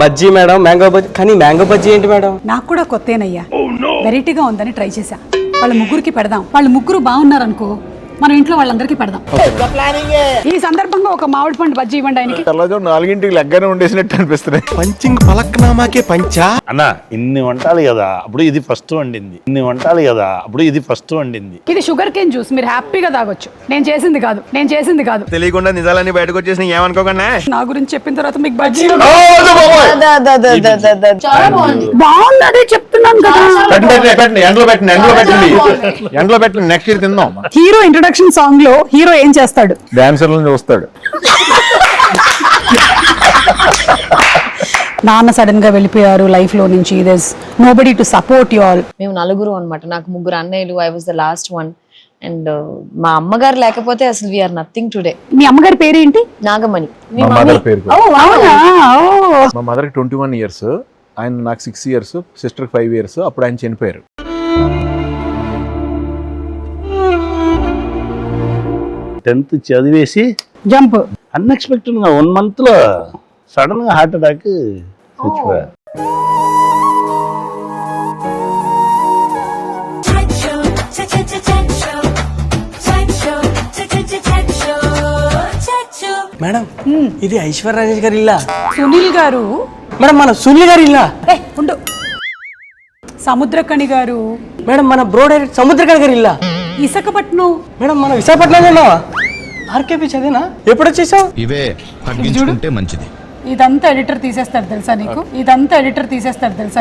Bajji madam, mango bajji. కానీ mango bajji ఏంటి madam? నాకు కూడా కొత్తేనయ్యా, వెరైటీగా ఉందని ట్రై చేశా. వాళ్ళ ముగ్గురికి పెడదాం, వాళ్ళు ముగ్గురు బాగున్నారనుకో మన ఇంట్లో వాళ్ళందరికీ పెడదాం. ఈ సందర్భంగా ఒక మామిడి పండు బజ్జీ ఇవ్వండి ఆయనకి. తెల్లజో 4ంటికి లెగ్గనే ఉండేసినట్టు అనిపిస్తున్నాయి. పంచింగ్ పలక్నామాకే పంచా అన్న. ఇన్ని వంటాలి కదా, అప్పుడు ఇది ఫస్ట్ వండింది. ఇన్ని వంటాలి కదా, అప్పుడు ఇది ఫస్ట్ వండింది. ఇది షుగర్ కేన్ జ్యూస్, మీరు హ్యాపీగా తాగొచ్చు. నేను చేసింది కాదు. తెలియకుండా నిజాలన్నీ బయటకు వచ్చేసి ఏమనుకోకుండా నా గురించి చెప్పిన తర్వాత మీకు బజ్జీ చాలా బాగుంది. బాగుంది, అదే చెప్తున్నాను కదా. ఎండలో పెట్టండి, నెక్స్ట్ ఇయర్ తిందాం. హీరో ఇంట్రొడక్షన్ సాంగ్ లో హీరో ఏం చేస్తాడు? డాన్సర్లను చూస్తాడు. నాన్న సడన్ గా వెళ్ళిపోయారు లైఫ్ లో నుంచి. There's nobody to support you all. మేము నలుగురు అన్నమాట. నాకు ముగ్గురు అన్నయ్యలు. I was the last one. And మా అమ్మగారు లేకపోతే అసలు వీఆర్ నథింగ్ టుడే. మీ అమ్మగారి పేరేంటి? నాగమణి. మా మదర్ పేరు ఓ అవునా? ఓ మా మదర్ కి 21 ఇయర్స్, ఆయన నాకు 6 ఇయర్స్, సిస్టర్ 5 ఇయర్స్. అప్పుడు ఆయన చనిపోయారు. టెన్త్ చదివేసి జంప్ అన్ఎక్స్పెక్టెడ్ గా 1 month లో సడన్ గా హార్ట్ అటాక్ చచ్చిపోయారు. మేడం ఇది ఐశ్వర్య రాజేష్ గారి ఇల్లా? సునీల్ గారు. మేడం మన సునీల్ గారి ఇల్లా? ఉండు. సముద్రకణి గారు. మేడం మన బ్రో డైరెక్ట్ సముద్రకళ గారి ఇల్లా? ఇసకపట్నం. మేడం మన విశాఖపట్నం ఉన్నావా? ఆర్కేపీ చదివినా? ఎప్పుడు వచ్చేసావు? ఇవే తగ్గించుకుంటే మంచిది. ఇదంతా ఎడిటర్ తీసేస్తాడు తెలుసా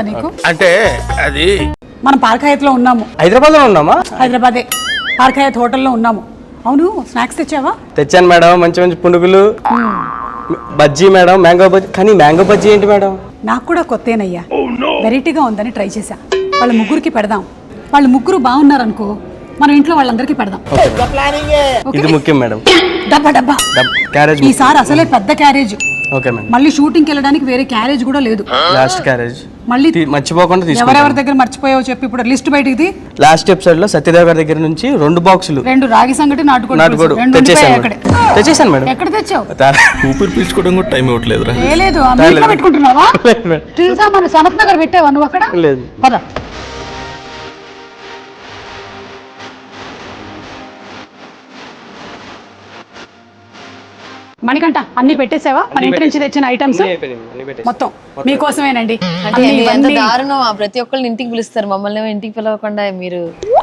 నీకు? అంటే అది మనం పార్క్ హయత్ లో ఉన్నాము. హైదరాబాద్ లో ఉన్నామా? హైదరాబాదే పార్క్ హయత్ హోటల్లో ఉన్నాము. అవును, స్నాక్స్ తెచ్చావా? తెచ్చాను మేడం, మంచి మంచి పునుగులు, బజ్జీ మేడం, మ్యాంగో బజ్జీ. కానీ మ్యాంగో బజ్జీ ఏంటి మేడం? నాకు కూడా కొత్తేనయ్యా, వెరైటీగా ఉందని ట్రై చేశా. వాళ్ళ ముగ్గురికి పెడదాం, వాళ్ళు ముగ్గురు బాగున్నారనుకో మన ఇంట్లో వాళ్ళందరికీ పెడదాం. ఇది ముఖ్యం మేడం. డబ్బా క్యారేజ్ ఈసారి అసలే పెద్ద క్యారేజ్. Okay madam. మళ్ళీ షూటింగ్ వెళ్ళడానికి వేరే క్యారేజ్ కూడా లేదు. లాస్ట్ క్యారేజ్ మళ్ళీ మర్చిపోకుండా తీసుకుంటాం. ఎవరెవరి దగ్గర మర్చిపోయావో చెప్పి ఇప్పుడు లిస్ట్ బయటికి. లాస్ట్ ఎపిసోడ్ లో సత్యదేవ్ గారి దగ్గర నుంచి 2 బాక్సులు 2 రాగి సంగటి నాటుకోడు తెచ్చేసాను మేడం. ఎక్కడ తెచ్చావు? ఊపిరి పీల్చుకోవడం కూడా టైం ఇవ్వట్లేదురా. లేదు, పెట్టుకుంటున్నావా? తెలుసా మన సనత్ నగర్ పెట్టావా నువ్వు అక్కడ? లేదు. పద. మణికంఠ అన్ని పెట్టేసావా? మన ఇంటి నుంచి తెచ్చిన ఐటమ్స్ మొత్తం మీకోసమేనండి. అంటే ఎంత దారుణం. ప్రతి ఒక్కళ్ళని ఇంటికి పిలుస్తారు, మమ్మల్ని ఇంటికి పిలవకుండా మీరు.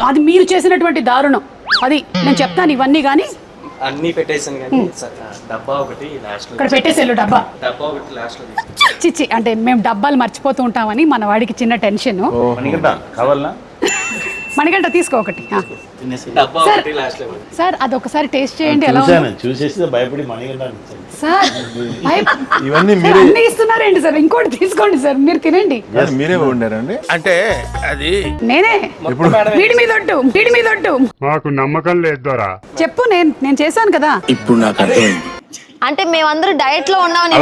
అది మీరు చేసినటువంటి దారుణం. అది నేను చెప్తాను ఇవన్నీ కానీ అన్ని పెట్టేసాను కానీ డబ్బా ఒకటి లాస్ట్ లో. ఇక్కడ పెట్టేసేళ్ళు డబ్బా ఒకటి లాస్ట్ లో. చిచ్చి, అంటే మేము డబ్బాలు మర్చిపోతూ ఉంటామని మన వాడికి చిన్న టెన్షన్. కావాలనా? మణికంఠ తీసుకో ఒకటి. డబ్బా ఒకటి లాస్ట్ లో. సార్ అదొకసారి టేస్ట్ చేయండి ఎలా ఉంది. చూసేసి భయపడి మణిగంట సార్ ఇవన్నీ అన్ని ఇస్తున్నారేంటి సార్? ఇంకోటి తీసుకోండి సార్, మీరు తినండి. మీరే ఉండారండి? అంటే అది నేనే వీడి మీద ఒట్టు. మాకు నమ్మకం లేదు దొరా. చెప్పు, నేను చేశాను కదా. ఇప్పుడు నాకు అర్థమైంది. అంటే మేమందరూ డైట్ లో ఉన్నామని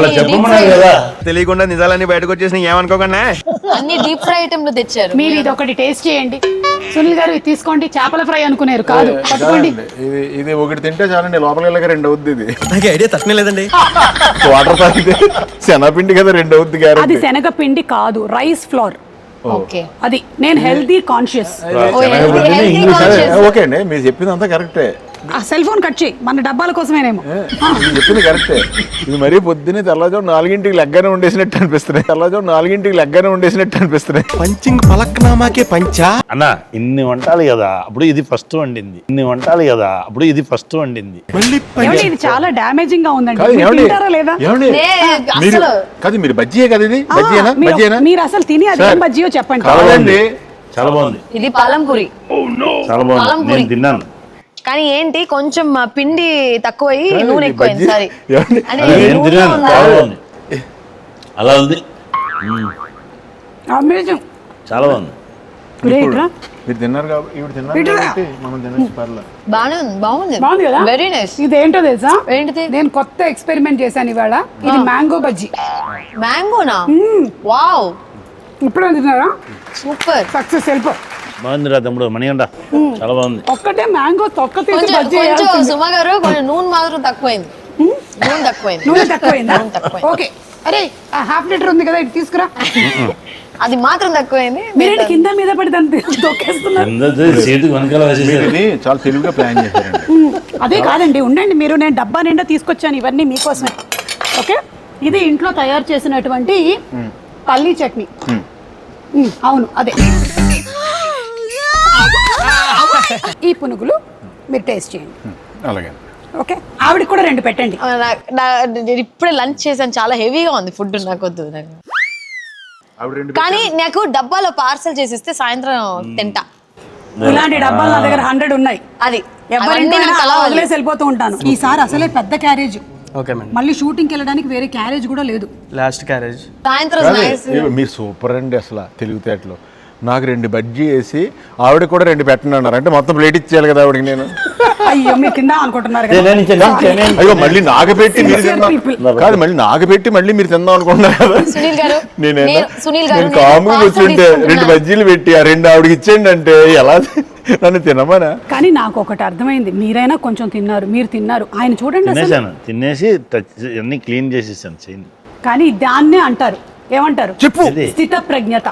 తెలియకుండా నిజాలన్నీ బయటకు వచ్చేసి ఏమనుకోకుండా అన్ని డీప్ ఫ్రై ఐటమ్లు తెచ్చారు. మీరు ఇది ఒకటి టేస్ట్ చేయండి. సునీల్ గారు ఇది తీసుకోండి. చేపల ఫ్రై అనుకున్నారు కాదు, పట్టుకోండి. ఇది ఒకటి తింటే చాలండి, లోపలికి వెళ్ళక 2 అవుద్ది. ఇది నాకు ఐడియా తక్కువ లేదండి. వాటర్ తాగితే శనగపిండి కదా 2 అవుద్ది. అది శనగపిండి కాదు, రైస్ ఫ్లోర్. ఓకే, అది నేను హెల్తీ కాన్షియస్. ఓకే అండి, మీరు చెప్పింది అంతా కరెక్టే. ఆ సెల్ ఫోన్ కట్ చేయి, మన డబ్బాల కోసమేనేమో. చెప్పింది కరెక్టే. ఇది మరీ పొద్దున్నే తెల్లజో 4ంటికి లెగ్గనే ఉండేసినట్టు అనిపిస్తున్నాయి. పంచింగ్ పలక్నామాకే పంచా అన్న. ఇన్ని వంటాలి కదా, అప్పుడు ఇది ఫస్ట్ వండింది. ఏమండి, ఇది చాలా డామేజింగ్ గా ఉందండి. కాదు, మీరు ఏమండి? తింటారా లేదా? ఏమండి? మీరు బజ్జీయే కదా ఇది? బజ్జీయేనా? మీరు అసలు తిని అది ఏం బజ్జీయో చెప్పండి. కాదండి, చాలా బాగుంది. ఇది పాలంపూరి. చాలా బాగుంది, నేను తిన్నాను. కానీ ఏంటి కొంచెం పిండి తక్కువై నూనె ఎక్కువైంది. సారీ నేను తిన్నాను, చాలా బాగుంది. అలా ఉంది, అమేజింగ్, చాలా బాగుంది. మీరు తిన్నారు కాబట్టి ఇవి తిన్నారు, మనం తినచ్చు. పర్లేదు, బాగుంది కదా? Very nice. ఇదేంటో తెలుసా? ఏంటిది? నేను కొత్త ఎక్స్పెరిమెంట్ చేశాను ఇవాళ. ఇది మ్యాంగో బజ్జీ. మ్యాంగోనా? వావ్, ఇప్పుడు తిన్నారా? Super, success. వెళ్ళిపో. బాగుంది రా తమ్ముడు, మణిగంట చాలా బాగుంది. ఒక్కటే మ్యాంగో తొక్క తీసి కొంచెం బజ్జీ సుమ గారు కొంచెం నూనె మాత్రం తక్కువైంది. నూనె తక్కువైంది. నూనె తక్కువైందా? ఓకే, అరే ఆ హాఫ్ లీటర్ ఉంది కదా ఇది తీసుకురా. అది మాత్రం తక్కువైంది. మీరేంటి కింద మీద పడి దాన్ని తొక్కేస్తున్నారు? సీటుకి వెనకాల వేసేసారు. ఇది చాలా తెలివిగా ప్లాన్ చేశారండి. అదే కాదండి, ఉండండి మీరు, నేను డబ్బా నిండా తీసుకొచ్చాను ఇవన్నీ మీకోసమే. ఓకే, ఇది ఇంట్లో తయారు చేసినటువంటి పల్లీ చట్నీ. అవును అదే. ఈ పునుగులు మీరు టేస్ట్ చేయండి. అలాగే. ఓకే, ఆవిడకి కూడా 2 పెట్టండి. నేను ఇప్పుడే లంచ్ చేశాను, చాలా హెవీగా ఉంది ఫుడ్, నాకు వద్దు. కానీ నాకు డబ్బాలో పార్సల్ చేసిస్తే సాయంత్రం తింటా. ఇలాంటి డబ్బాలు నా దగ్గర 100 ఉన్నాయి. అది ఎవరింటి వదిలేసి వెళ్ళిపోతూ ఉంటాను. ఈసారి అసలే పెద్ద క్యారేజ్. Okay madam. మళ్ళీ షూటింగ్కి వెళ్ళడానికి వేరే క్యారేజ్ కూడా లేదు. Last carriage. సాయంత్రం స్నాక్స్. మీరు సూపర్ అండి అసలు తెలివితేటలు. నాకు 2 బజ్జీ వేసి ఆవిడ కూడా 2 పెట్టండి అన్నారు. అంటే మొత్తం ప్లేట్ ఇచ్చేయాలి కదా ఆవిడకి నేను. అయ్యో మీరు తిందా అనుకుంటున్నారు కదా. అయ్యో మళ్ళీ నాకు పెట్టి మీరు తిందాం కాదు, మళ్ళీ నాకు పెట్టి మళ్ళీ మీరు తిందాం అనుకుంటున్నారు కదా. సునీల్ గారు, నేను కాముగా కూర్చుంటే 2 బజ్జీలు పెట్టి ఆ 2 ఆవిడకి ఇచ్చేయండి అంటే ఎలా నన్ను తినమనా? కానీ నాకు ఒకటి అర్థమైంది, మీరైనా కొంచెం తిన్నారు, మీరు తిన్నారు, ఆయన చూడండి అసలు. తినేసాను, తినేసి అన్ని క్లీన్ చేసేసాను చేయండి. కానీ దాన్నే అంటారు, ఏమంటారు? చెప్పు. స్థిత ప్రజ్ఞత.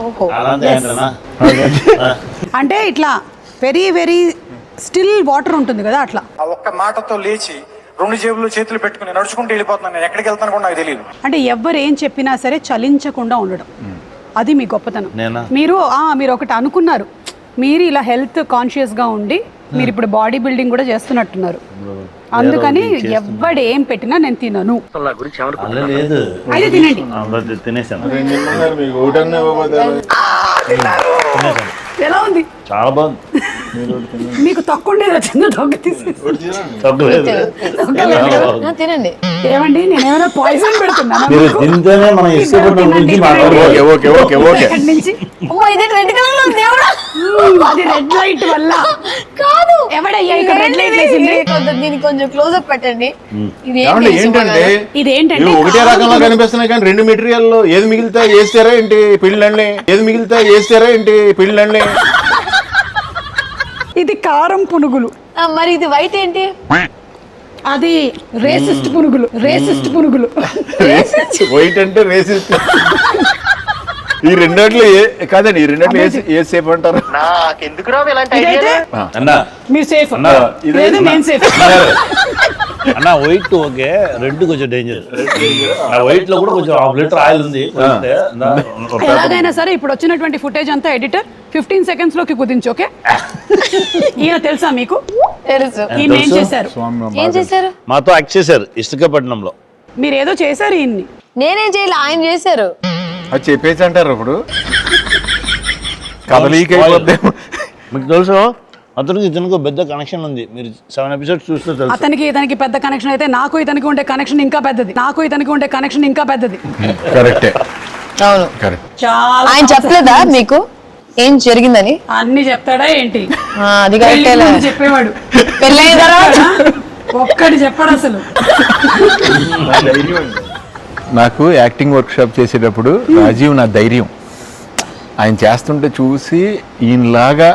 ఓహో. అంటే ఇట్లా వెరీ వెరీ స్టిల్ వాటర్ ఉంటుంది కదా, అట్లా. ఆ ఒక్క మాటతో లేచి 2 జేబులు చేతులు పెట్టుకుని నడుచుకుంటూ వెళ్ళిపోతున్నాను. నేను ఎక్కడికి వెళ్తాను కూడా నాకు తెలియదు. అంటే ఎవ్వరు ఏం చెప్పినా సరే చలించకుండా ఉండడం, అది మీ గొప్పతనం. మీరు ఒకటి అనుకున్నారు, మీరు ఇలా హెల్త్ కాన్షియస్ గా ఉండి మీరు ఇప్పుడు బాడీ బిల్డింగ్ కూడా చేస్తున్నట్టున్నారు. అందుకని ఎవ్వడు ఏం పెట్టినా నేను తినను. లేదు అయితే తినండి. తినేసాను. ఎలా ఉంది? చాలా బాగుంది. మీకు తక్కువ ఉండేది చిన్న తొక్క తీసి తినండి. ఏమండి నేనేమైనా పాయిజన్ పెడుతున్నాను? మీరు తింటేనే మనం ఇష్టపడిన గురించి మాట్లాడుకోవాలి. Okay okay okay. ఇది రెడ్ కలర్ లో ఉంది. అది రెడ్ లైట్ వల్ల కాదు. ఎవడయ్యా ఇక్కడ రెడ్ లైట్ వేసింది? దీనికి కొంచెం క్లోజ్ అప్ పెట్టండి. ఇది ఏంటంటే ఇదేంటంటే ఒకటే రకంగా కనిపిస్తున్నాయి కానీ 2 మెటీరియల్ ఏది మిగిలితే వేస్తారా ఏంటి పెళ్ళండి? ఏది మిగిలితే వేస్తారా ఏంటి పెళ్ళండి? ఇది కారం పునుగులు. మరి ఇది వైట్ ఏంటి? అది రేసిస్ట్ పునుగులు. రేసిస్ట్ పునుగులు. వైట్ అంటే రేసిస్ట్. ఈ రెండిట్లో కాదండి, ఈ రెండిట్లో ఏ సేఫ్ అంటారు? ఇదైతే అన్నా మీరు సేఫ్, ఇదే లేదు నేను సేఫ్. అన్న వైట్ ఓకే, రెడ్ కొంచెం డేంజర్. వైట్ లో కూడా కొంచెం 1/2 లీటర్ ఆయిల్ ఉంది. ఎలాగైనా సరే ఇప్పుడు వచ్చినటువంటి ఫుటేజ్ అంతా ఎడిటర్ 15 seconds లోకి కుదించు. ఓకే, ఈయన తెలుసా మీకు? తెలుసు. ఈయన ఏం చేశారు? ఏం చేశారు? మాతో యాక్ట్ చేశారు ఇసుకపట్నంలో. మీరు ఏదో చేశారు ఈయన్ని. నేనేం చేయాలి, ఆయన చేశారు. అది చెప్పేసి అంటారు ఇప్పుడు కదలీకి అయిపోద్దేమో. మీకు తెలుసు అతనికి ఇతనికి పెద్ద కనెక్షన్ ఉంది. మీరు 7 episodes చూస్తే తెలుసు. అతనికి ఇతనికి పెద్ద కనెక్షన్ అయితే నాకు ఇతనికి ఉండే కనెక్షన్ ఇంకా పెద్దది. కరెక్టే. అవును, చాలా. ఆయన చెప్పలేదా మీకు ఏం జరిగిందని? అన్ని చెప్తాడా ఏంటి? అది పెళ్ళికి ముందు చెప్పేవాడు, పెళ్ళైన తర్వాత ఒక్కటి చెప్పాడు అసలు. నాకు యాక్టింగ్ వర్క్ షాప్ చేసేటప్పుడు రాజీవ్ నా ధైర్యం. ఆయన చేస్తుంటే చూసి ఈయనలాగా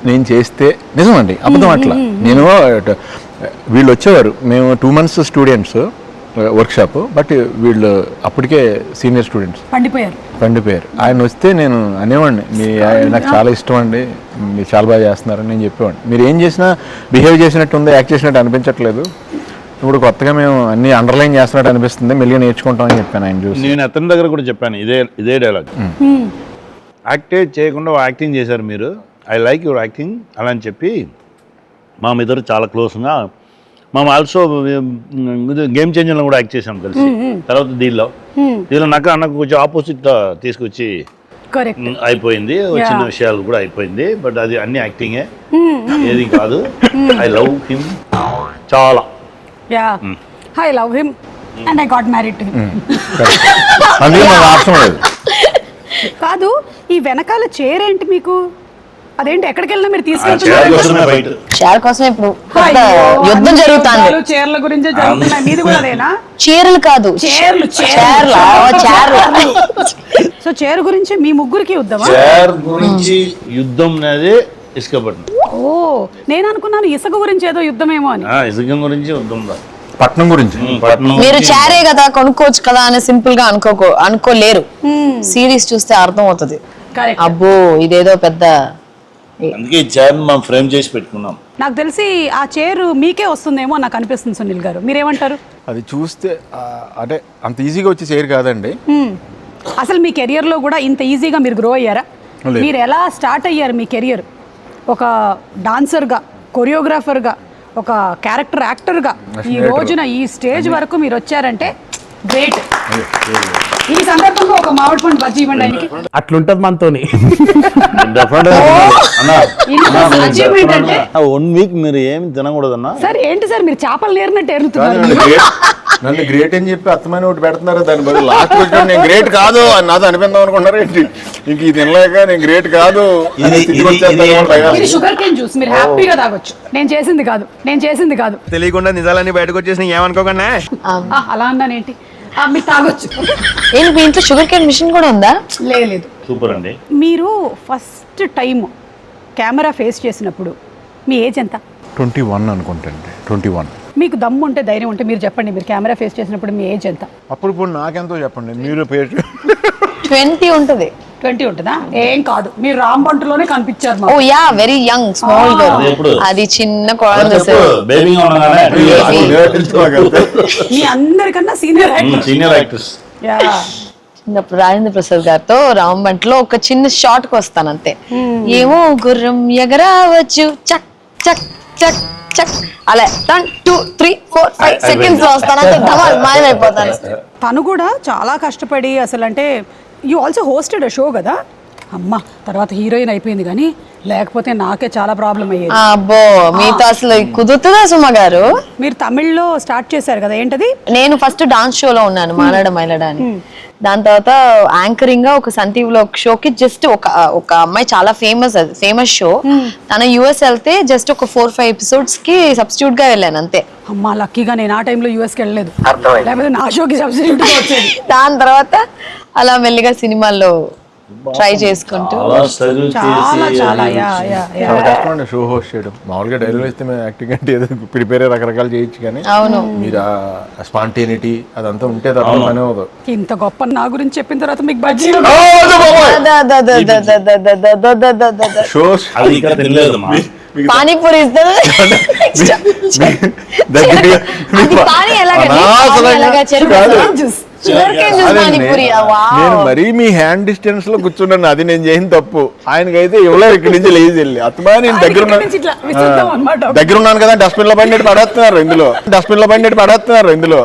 నేను చేస్తే నిజమండి, అబద్ధం అట్లా. నేను వీళ్ళు వచ్చేవారు, మేము 2 months స్టూడెంట్స్ వర్క్షాప్, బట్ వీళ్ళు అప్పటికే సీనియర్ స్టూడెంట్స్ పండిపోయారు. ఆయన వస్తే నేను అనేవాడిని, నాకు చాలా ఇష్టం అండి, మీరు చాలా బాగా చేస్తున్నారని నేను చెప్పేవాడిని. మీరు ఏం చేసినా బిహేవ్ చేసినట్టు ఉంది, యాక్ట్ చేసినట్టు అనిపించట్లేదు. ఇప్పుడు కొత్తగా మేము అన్ని అండర్లైన్ చేస్తున్నట్టు అనిపిస్తుంది, మెల్లిగా నేర్చుకుంటామని చెప్పాను ఆయన చూసి. నేను అతని దగ్గర కూడా చెప్పాను ఇదే డైలాగ్. యాక్టే చేయకుండా యాక్టింగ్ చేశారు మీరు, ఐ లైక్ యువర్ యాక్టింగ్ అలా అని చెప్పి. మా ఇద్దరు చాలా క్లోజ్గా, మేము ఆల్సో గేమ్ చేంజర్లో కూడా యాక్ట్ చేసాం కలిసి. తర్వాత దీనిలో నాకు కొంచెం ఆపోజిట్ తీసుకొచ్చి అయిపోయింది, చిన్న విషయాలు కూడా అయిపోయింది. బట్ అది అన్ని యాక్టింగే, ఏది కాదు. ఐ లవ్ హిమ్ చాలా. I love him and I got married to him. కాదు, ఈ వెనకాల చైర్ ఏంటి మీకు? అదేంటి ఎక్కడికి వెళ్ళినా మీరు తీసుకెళ్తున్నారు? షేర్ కోసం ఇప్పుడు యుద్ధం జరుగుతుంది. చీరల గురించే జరుగుతున్నాయి. మీది కూడా అదేనా? చీరలు కాదు, సో చీర గురించి మీ ముగ్గురికి యుద్ధమా? చైర్ గురించి యుద్ధం అనేది ఇసుకపట్నం. ఓ, నేను అనుకున్నాను ఇసుక గురించి ఏదో యుద్ధమేమో అని. ఇసుక గురించి యుద్ధం. పట్నం గురించి మీరు చారే కదా కొనుక్కోవచ్చు కదా అని సింపుల్ గా అనుకోలేరు. సిరీస్ చూస్తే అర్థం అవుతుంది. Correct. అబ్బో ఇదేదో పెద్ద. అందుకే ఈ చైర్ మనం ఫ్రేమ్ చేసి పెట్టుకున్నాం. నాకు తెలిసి ఆ చైర్ మీకే వస్తుందేమో నాకు అనిపిస్తుంది సునీల్ గారు, మీరేమంటారు? అది చూస్తే అంటే అంత ఈజీగా వచ్చి చేయరు కాదండి. అసలు మీ కెరియర్లో కూడా ఇంత ఈజీగా మీరు గ్రో అయ్యారా? లేదు. మీరు ఎలా స్టార్ట్ అయ్యారు మీ కెరియర్? ఒక డాన్సర్గా, కొరియోగ్రాఫర్గా, ఒక క్యారెక్టర్ యాక్టర్గా ఈ రోజున ఈ స్టేజ్ వరకు మీరు వచ్చారంటే గ్రేట్. ఈ సందర్భంగా ఒక మామిడి పండు బజ్జీ ఇవ్వండి ఆయనకి. అట్లుంటది మనతోని. అచీవ్మెంట్ అంటే 1 వీక్ మీరు ఏమి తినకూడదన్నా. సార్ ఏంటి సార్ మీరు చేపలు నేరినట్టు ఏరుతున్నారు? నన్ను గ్రేట్ అని చెప్పి అత్తమైన ఒకటి పెడుతున్నారు. దాని బదులు లాస్ట్ వచ్చి నేను గ్రేట్ కాదు అని నాతో అనిపిందాం అనుకున్నారు ఏంటి? ఇంక ఇది తినలేక నేను గ్రేట్ కాదు. ఇది షుగర్ కేన్ జ్యూస్, మీరు హ్యాపీగా తాగొచ్చు. నేను చేసింది కాదు. తెలియకుండా నిజాలన్నీ బయటకు వచ్చేసి ఏమనుకోకుండా అలా అన్నానేంటి? మీరు తాగొచ్చు. ఏంటి మీ ఇంట్లో షుగర్ కేన్ మిషన్ కూడా ఉందా? లేదు. సూపర్ అండి. మీరు ఫస్ట్ టైం కెమెరా ఫేస్ చేసినప్పుడు మీ ఏజ్ ఎంత? 21 అనుకుంటండి. 21. మీకు దమ్ము ఉంటే, ధైర్యం ఉంటే మీరు చెప్పండి, మీరు కెమెరా ఫేస్ చేసినప్పుడు మీ ఏజ్ ఎంత? అప్పుడు ఇప్పుడు నాకెంతో చెప్పండి. మీరు పేరు 20 ఉంటది. 20 ఉంటుందా? ఏం కాదు, మీరు రాంబంటులోనే కనిపించారు ఓ మాకు. యా, వెరీ యంగ్, స్మాల్ అది ఎప్పుడు? గర్ల్. అది చిన్న కోడలు బేబీగా ఉండగానే మీ అందరికన్నా సీనియర్ సీనియర్ యాక్టర్స్. చిన్నప్పుడు రాజేంద్ర ప్రసాద్ గారితో రాంబంట్లో ఒక చిన్న షార్ట్ కి వస్తాను అంతే. ఏమో గుర్రం ఎగరావచ్చు చక్ చక్ చక్ చక్ అలా 1 2 3 4 5 సెకండ్స్ లో వస్తాను అంతే. ధమాల్ మాయమైపోతాను. తను కూడా చాలా కష్టపడి అసలు, అంటే you also hosted a show కదా అమ్మ. తర్వాత హీరోయిన్ అయిపోయింది, కానీ లేకపోతే నాకే చాలా ప్రాబ్లం అయ్యేది. అబ్బో మీతో అసలు కుదురుతుందా సుమ గారు? మీరు తమిళ్లో స్టార్ట్ చేశారు కదా, ఏంటది? నేను ఫస్ట్ డాన్స్ షోలో ఉన్నాను, మాలాడ మైలాడ అని. దాని తర్వాత యాంకరింగ్ గా ఒక సన్ టీవీలో ఒక షోకి జస్ట్ ఒక అమ్మాయి చాలా ఫేమస్ షో, తన యుఎస్ వెళ్తే జస్ట్ ఒక 4-5 ఎపిసోడ్స్ కి సబ్స్టిట్యూట్ గా వెళ్ళాను అంతే. అమ్మ లక్కీగా నేను ఆ టైంలో యూఎస్కి వెళ్ళలేదు, లేకపోతే నా షోకి సబ్సిడీ వచ్చేది. దాని తర్వాత అలా మెల్లిగా సినిమాల్లో ట్రై చేసుకుంటూ చాలా చాలా యా యా యా. కష్టమండి షో హోస్ట్ చేయడం. మామూలుగా డైలీ వేస్తే మేము యాక్టింగ్ అంటే ఏదో ప్రిపేర్ రకరకాలు చేయొచ్చు, కానీ అవును మీరు ఆ స్పాంటేనిటీ అదంతా ఉంటే తప్ప పని అవ్వదు. ఇంత గొప్ప నా గురించి చెప్పిన తర్వాత మీకు బజ్జీ షోస్ అది ఇక్కడ తినలేదు మా. పానీపూరి ఇస్తారు. అది పానీ ఎలాగా జ్యూస్ పానీపూరి. నేను మరీ మీ హ్యాండ్ డిస్టెన్స్ లో కూర్చున్నాను, అది నేను చేసిన తప్పు. ఆయనకైతే ఎవరో ఇక్కడి నుంచి లేచి వెళ్ళి అత్తమా నేను దగ్గర ఉన్నాను కదా, డస్ట్బిన్ లో పడినట్టు పడేస్తున్నారు ఇందులో.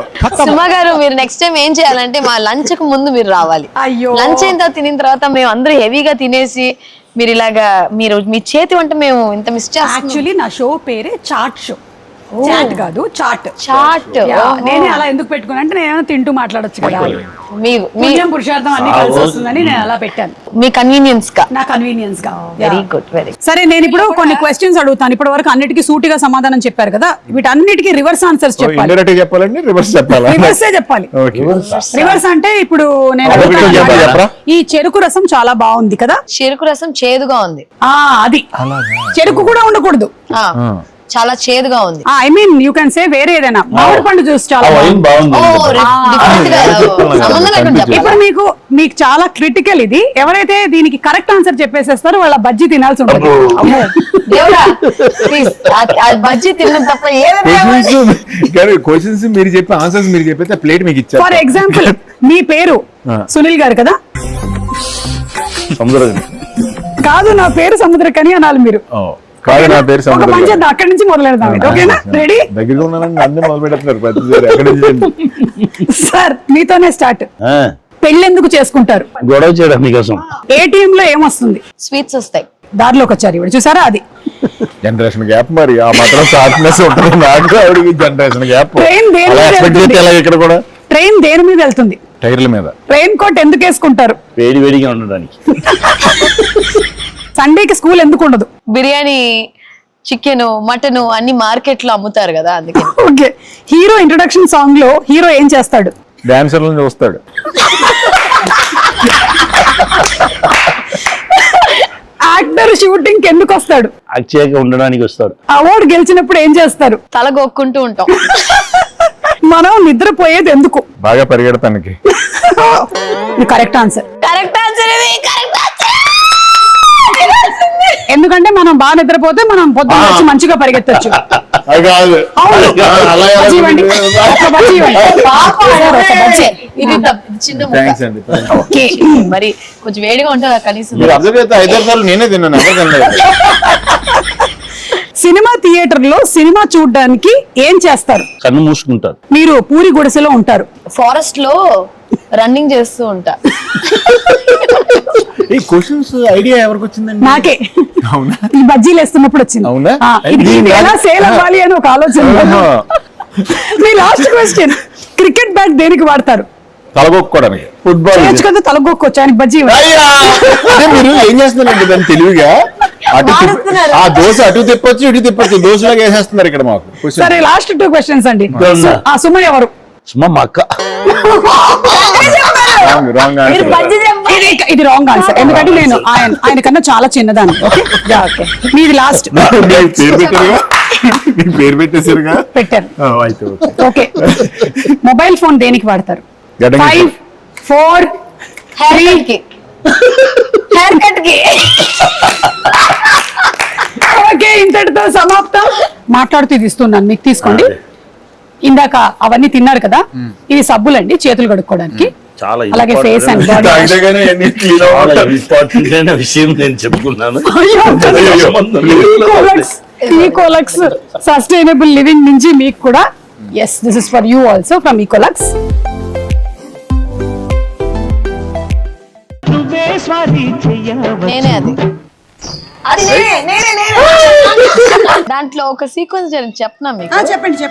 సుమ గారు మీరు నెక్స్ట్ టైం ఏం చేయాలంటే మా లంచ్ కు ముందు మీరు రావాలి. అయ్యో. లంచ్ అయిన తర్వాత తినిన తర్వాత మేము అందరూ హెవీగా తినేసి మీరు ఇలాగా మీ చేతి వంట మేము ఇంత మిస్ చేస్తాం. యాక్చువల్లీ నా షో పేరే చాట్ షో. చాట్ కాదు, చాట్. చాట్. నేనే అలా ఎందుకు పెట్టుకున్నా అంటే నేను తింటూ మాట్లాడొచ్చు కదా, మీ పుణ్యం పురుషార్థం అన్ని కలిసి వస్తుందని నేను అలా పెట్టాను, మీ కన్వీనియన్స్ గా. నా కన్వీనియన్స్ గా. Very good, very. సరే, నేను ఇప్పుడు కొన్ని క్వశ్చన్స్ అడుగుతాను. ఇప్పటి వరకు అన్నిటికీ సూటిగా సమాధానం చెప్పారు కదా, వీటన్నిటికీ రివర్స్ ఆన్సర్స్ చెప్పాలి. ఇండైరెక్ట్ చెప్పాలండి, రివర్స్ చెప్పాలా? రివర్సే చెప్పాలి. రివర్స్ అంటే ఇప్పుడు నేను చెప్పరా? ఈ చెరుకు రసం చాలా బాగుంది కదా, చెరుకు రసం చేదుగా ఉంది. అది చెరుకు కూడా ఉండకూడదు, చాలా చేదుగా ఉంది. I mean you can say వేరే ఏదైనా. మామిడి పండు జ్యూస్ చాలా బాగుంది. ఇప్పుడు మీకు చాలా క్రిటికల్ ఇది. ఎవరైతే దీనికి కరెక్ట్ ఆన్సర్ చెప్పేసేస్తారో వాళ్ళ బజ్జీ తినాల్సి ఉంటుంది. బజ్జీ తిన్న తప్ప క్వశ్చన్స్ మీరు చెప్పి ఆన్సర్స్ మీరు చెప్పితే ప్లేట్ మీకు ఇచ్చారు. ఫర్ ఎగ్జాంపుల్ మీ పేరు సునీల్ గారు కదా, కాదు నా పేరు సముద్రకని అనాలి మీరు. కాదు నా పేరు మంచిది, అక్కడి నుంచి మొదలెడదాం. ఓకేనా? రెడీ? దగ్గరగా ఉన్నానని అన్నీ మొదలు పెడుతున్నారు ప్రతిసారి. అక్కడి నుంచి సార్ మీతోనే స్టార్ట్. పెళ్ళెందుకు చేసుకుంటారు? గొడవ చేయడం మీకోసం. ఏటీఎం లో ఏమొస్తుంది? స్వీట్స్ వస్తాయి. దారిలోకి వచ్చారు ఇప్పుడు, చూసారా? అది జనరేషన్ గ్యాప్. మరి ఆ మాత్రం షార్ట్నెస్ ఉంటుంది నాకు. ఆవిడకి జనరేషన్ గ్యాప్. ఇక్కడ కూడా ట్రైన్ దేని మీద వెళ్తుంది? టైర్ల మీద. ట్రైన్ కోట్ ఎందుకు వేసుకుంటారు? వేడివేడిగా ఉండడానికి. సండేకి స్కూల్ ఎందుకు ఉండదు? బిర్యానీ, చికెన్, మటన్ అన్ని మార్కెట్ లో అమ్ముతారు కదా, అందుకే. ఓకే. హీరో ఇంట్రొడక్షన్ సాంగ్ లో హీరో ఏం చేస్తాడు? డాన్సర్లను చూస్తాడు. యాక్టర్ షూటింగ్ ఎందుకు వస్తాడు? అక్షయగా ఉండడానికి వస్తాడు. అవార్డు గెలిచినప్పుడు ఏం చేస్తారు? తల గొక్కుంటూ ఉంటాం. మనం నిద్రపోయేది ఎందుకు? బాగా పరిగెడతానికి. Correct answer. కరెక్ట్ ఆన్సర్ ఇది, కరెక్ట్ ఆన్సర్. ఎందుకంటే మనం బాగా నిద్రపోతే మనం పొద్దున్న వచ్చి మంచిగా పరిగెత్తచ్చు. అది కాదు. అవును. అలా ఎలా బజ్జీ ఇవ్వండి. ఒక బజ్జీ ఇవ్వండి. సార్, ఒక బజ్జీ. ఇది చిన్న థ్యాంక్స్ ముక్క. అండి. ఓకే. మరి కొంచెం వేడిగా ఉంటుందా కనీసం? మీరు అబ్జర్వ్ చేస్తే 5 సార్లు నేనే తిన్నాను, ఎవరు తినలేదు. సినిమా థియేటర్ లో సినిమా చూడడానికి ఏం చేస్తారు? కన్ను మూసుకుంటారు. మీరు పూరి గుడిసెలో ఉంటారు. ఫారెస్ట్ లో రన్నింగ్ చేస్తూ ఉంటా. ఈ క్వశ్చన్స్ ఐడియా ఎవరికి వచ్చిందండి? నాకే అవునా? ఈ బజ్జీలు వేస్తున్నప్పుడు వచ్చింది. అవునా? ఇది ఎలా సేల్ అవ్వాలి అని ఒక ఆలోచన. మీ లాస్ట్ క్వశ్చన్, క్రికెట్ బ్యాట్ దేనికి వాడతారు? తలగొక్కోవడానికి. ఫుట్బాల్ చేయొచ్చు కదా, తలగొక్కొచ్చు. ఆయనకి బజ్జీ ఇవ్వండి. అదే మీరు ఏం చేస్తున్నారండి దాన్ని తెలివిగా మారుస్తున్నారు. ఆ దోశ అటు తిప్పొచ్చు ఇటు తిప్పొచ్చు, దోశలాగా వేసేస్తున్నారు ఇక్కడ మాకు. Question. సరే, లాస్ట్ 2 క్వశ్చన్స్ అండి. సుమ ఎవరు? సుమా మా అక్క. Wrong, wrong answer. మీరు బజ్జీ చెప్పండి. ఇది రాంగ్ ఆన్సర్, ఎందుకంటే నేను ఆయన కన్నా చాలా చిన్నదాన్ని. Okay, okay. మీది లాస్ట్ మీ పేరు పెట్టారుగా? మీ పేరు పెట్టేసారుగా? పెట్టారు. అయితే ఓకే. ఓకే. మొబైల్ ఫోన్ దేనికి వాడతారు? గడ్డం 5, 4, హెయిర్ కట్ కి. హెయిర్ కట్ కి. ఓకే, ఇంతటితో సమాప్తం. మాట్లాడుతూ ఇది ఇస్తున్నాను, మీకు తీసుకోండి. ఇందాక అవన్నీ తిన్నారు కదా, ఇవి సబ్బులండి చేతులు కడుక్కోవడానికి. చాలా అలాగే ఫేస్ అండ్ బాడీ. తాగితేగానే ఎన్ని clean అవ్వాలి. ఇంపార్టెంట్ అయిన విషయం నేను చెప్పుకున్నాను. ఈకోలక్స్ సస్టైనబుల్ లివింగ్ నుంచి మీకు కూడా. Yes, this is for you also from Ecolux. నేనే అది. అది నేనే. దాంట్లో ఒక సీక్వెన్స్ చెప్పనా మీకు?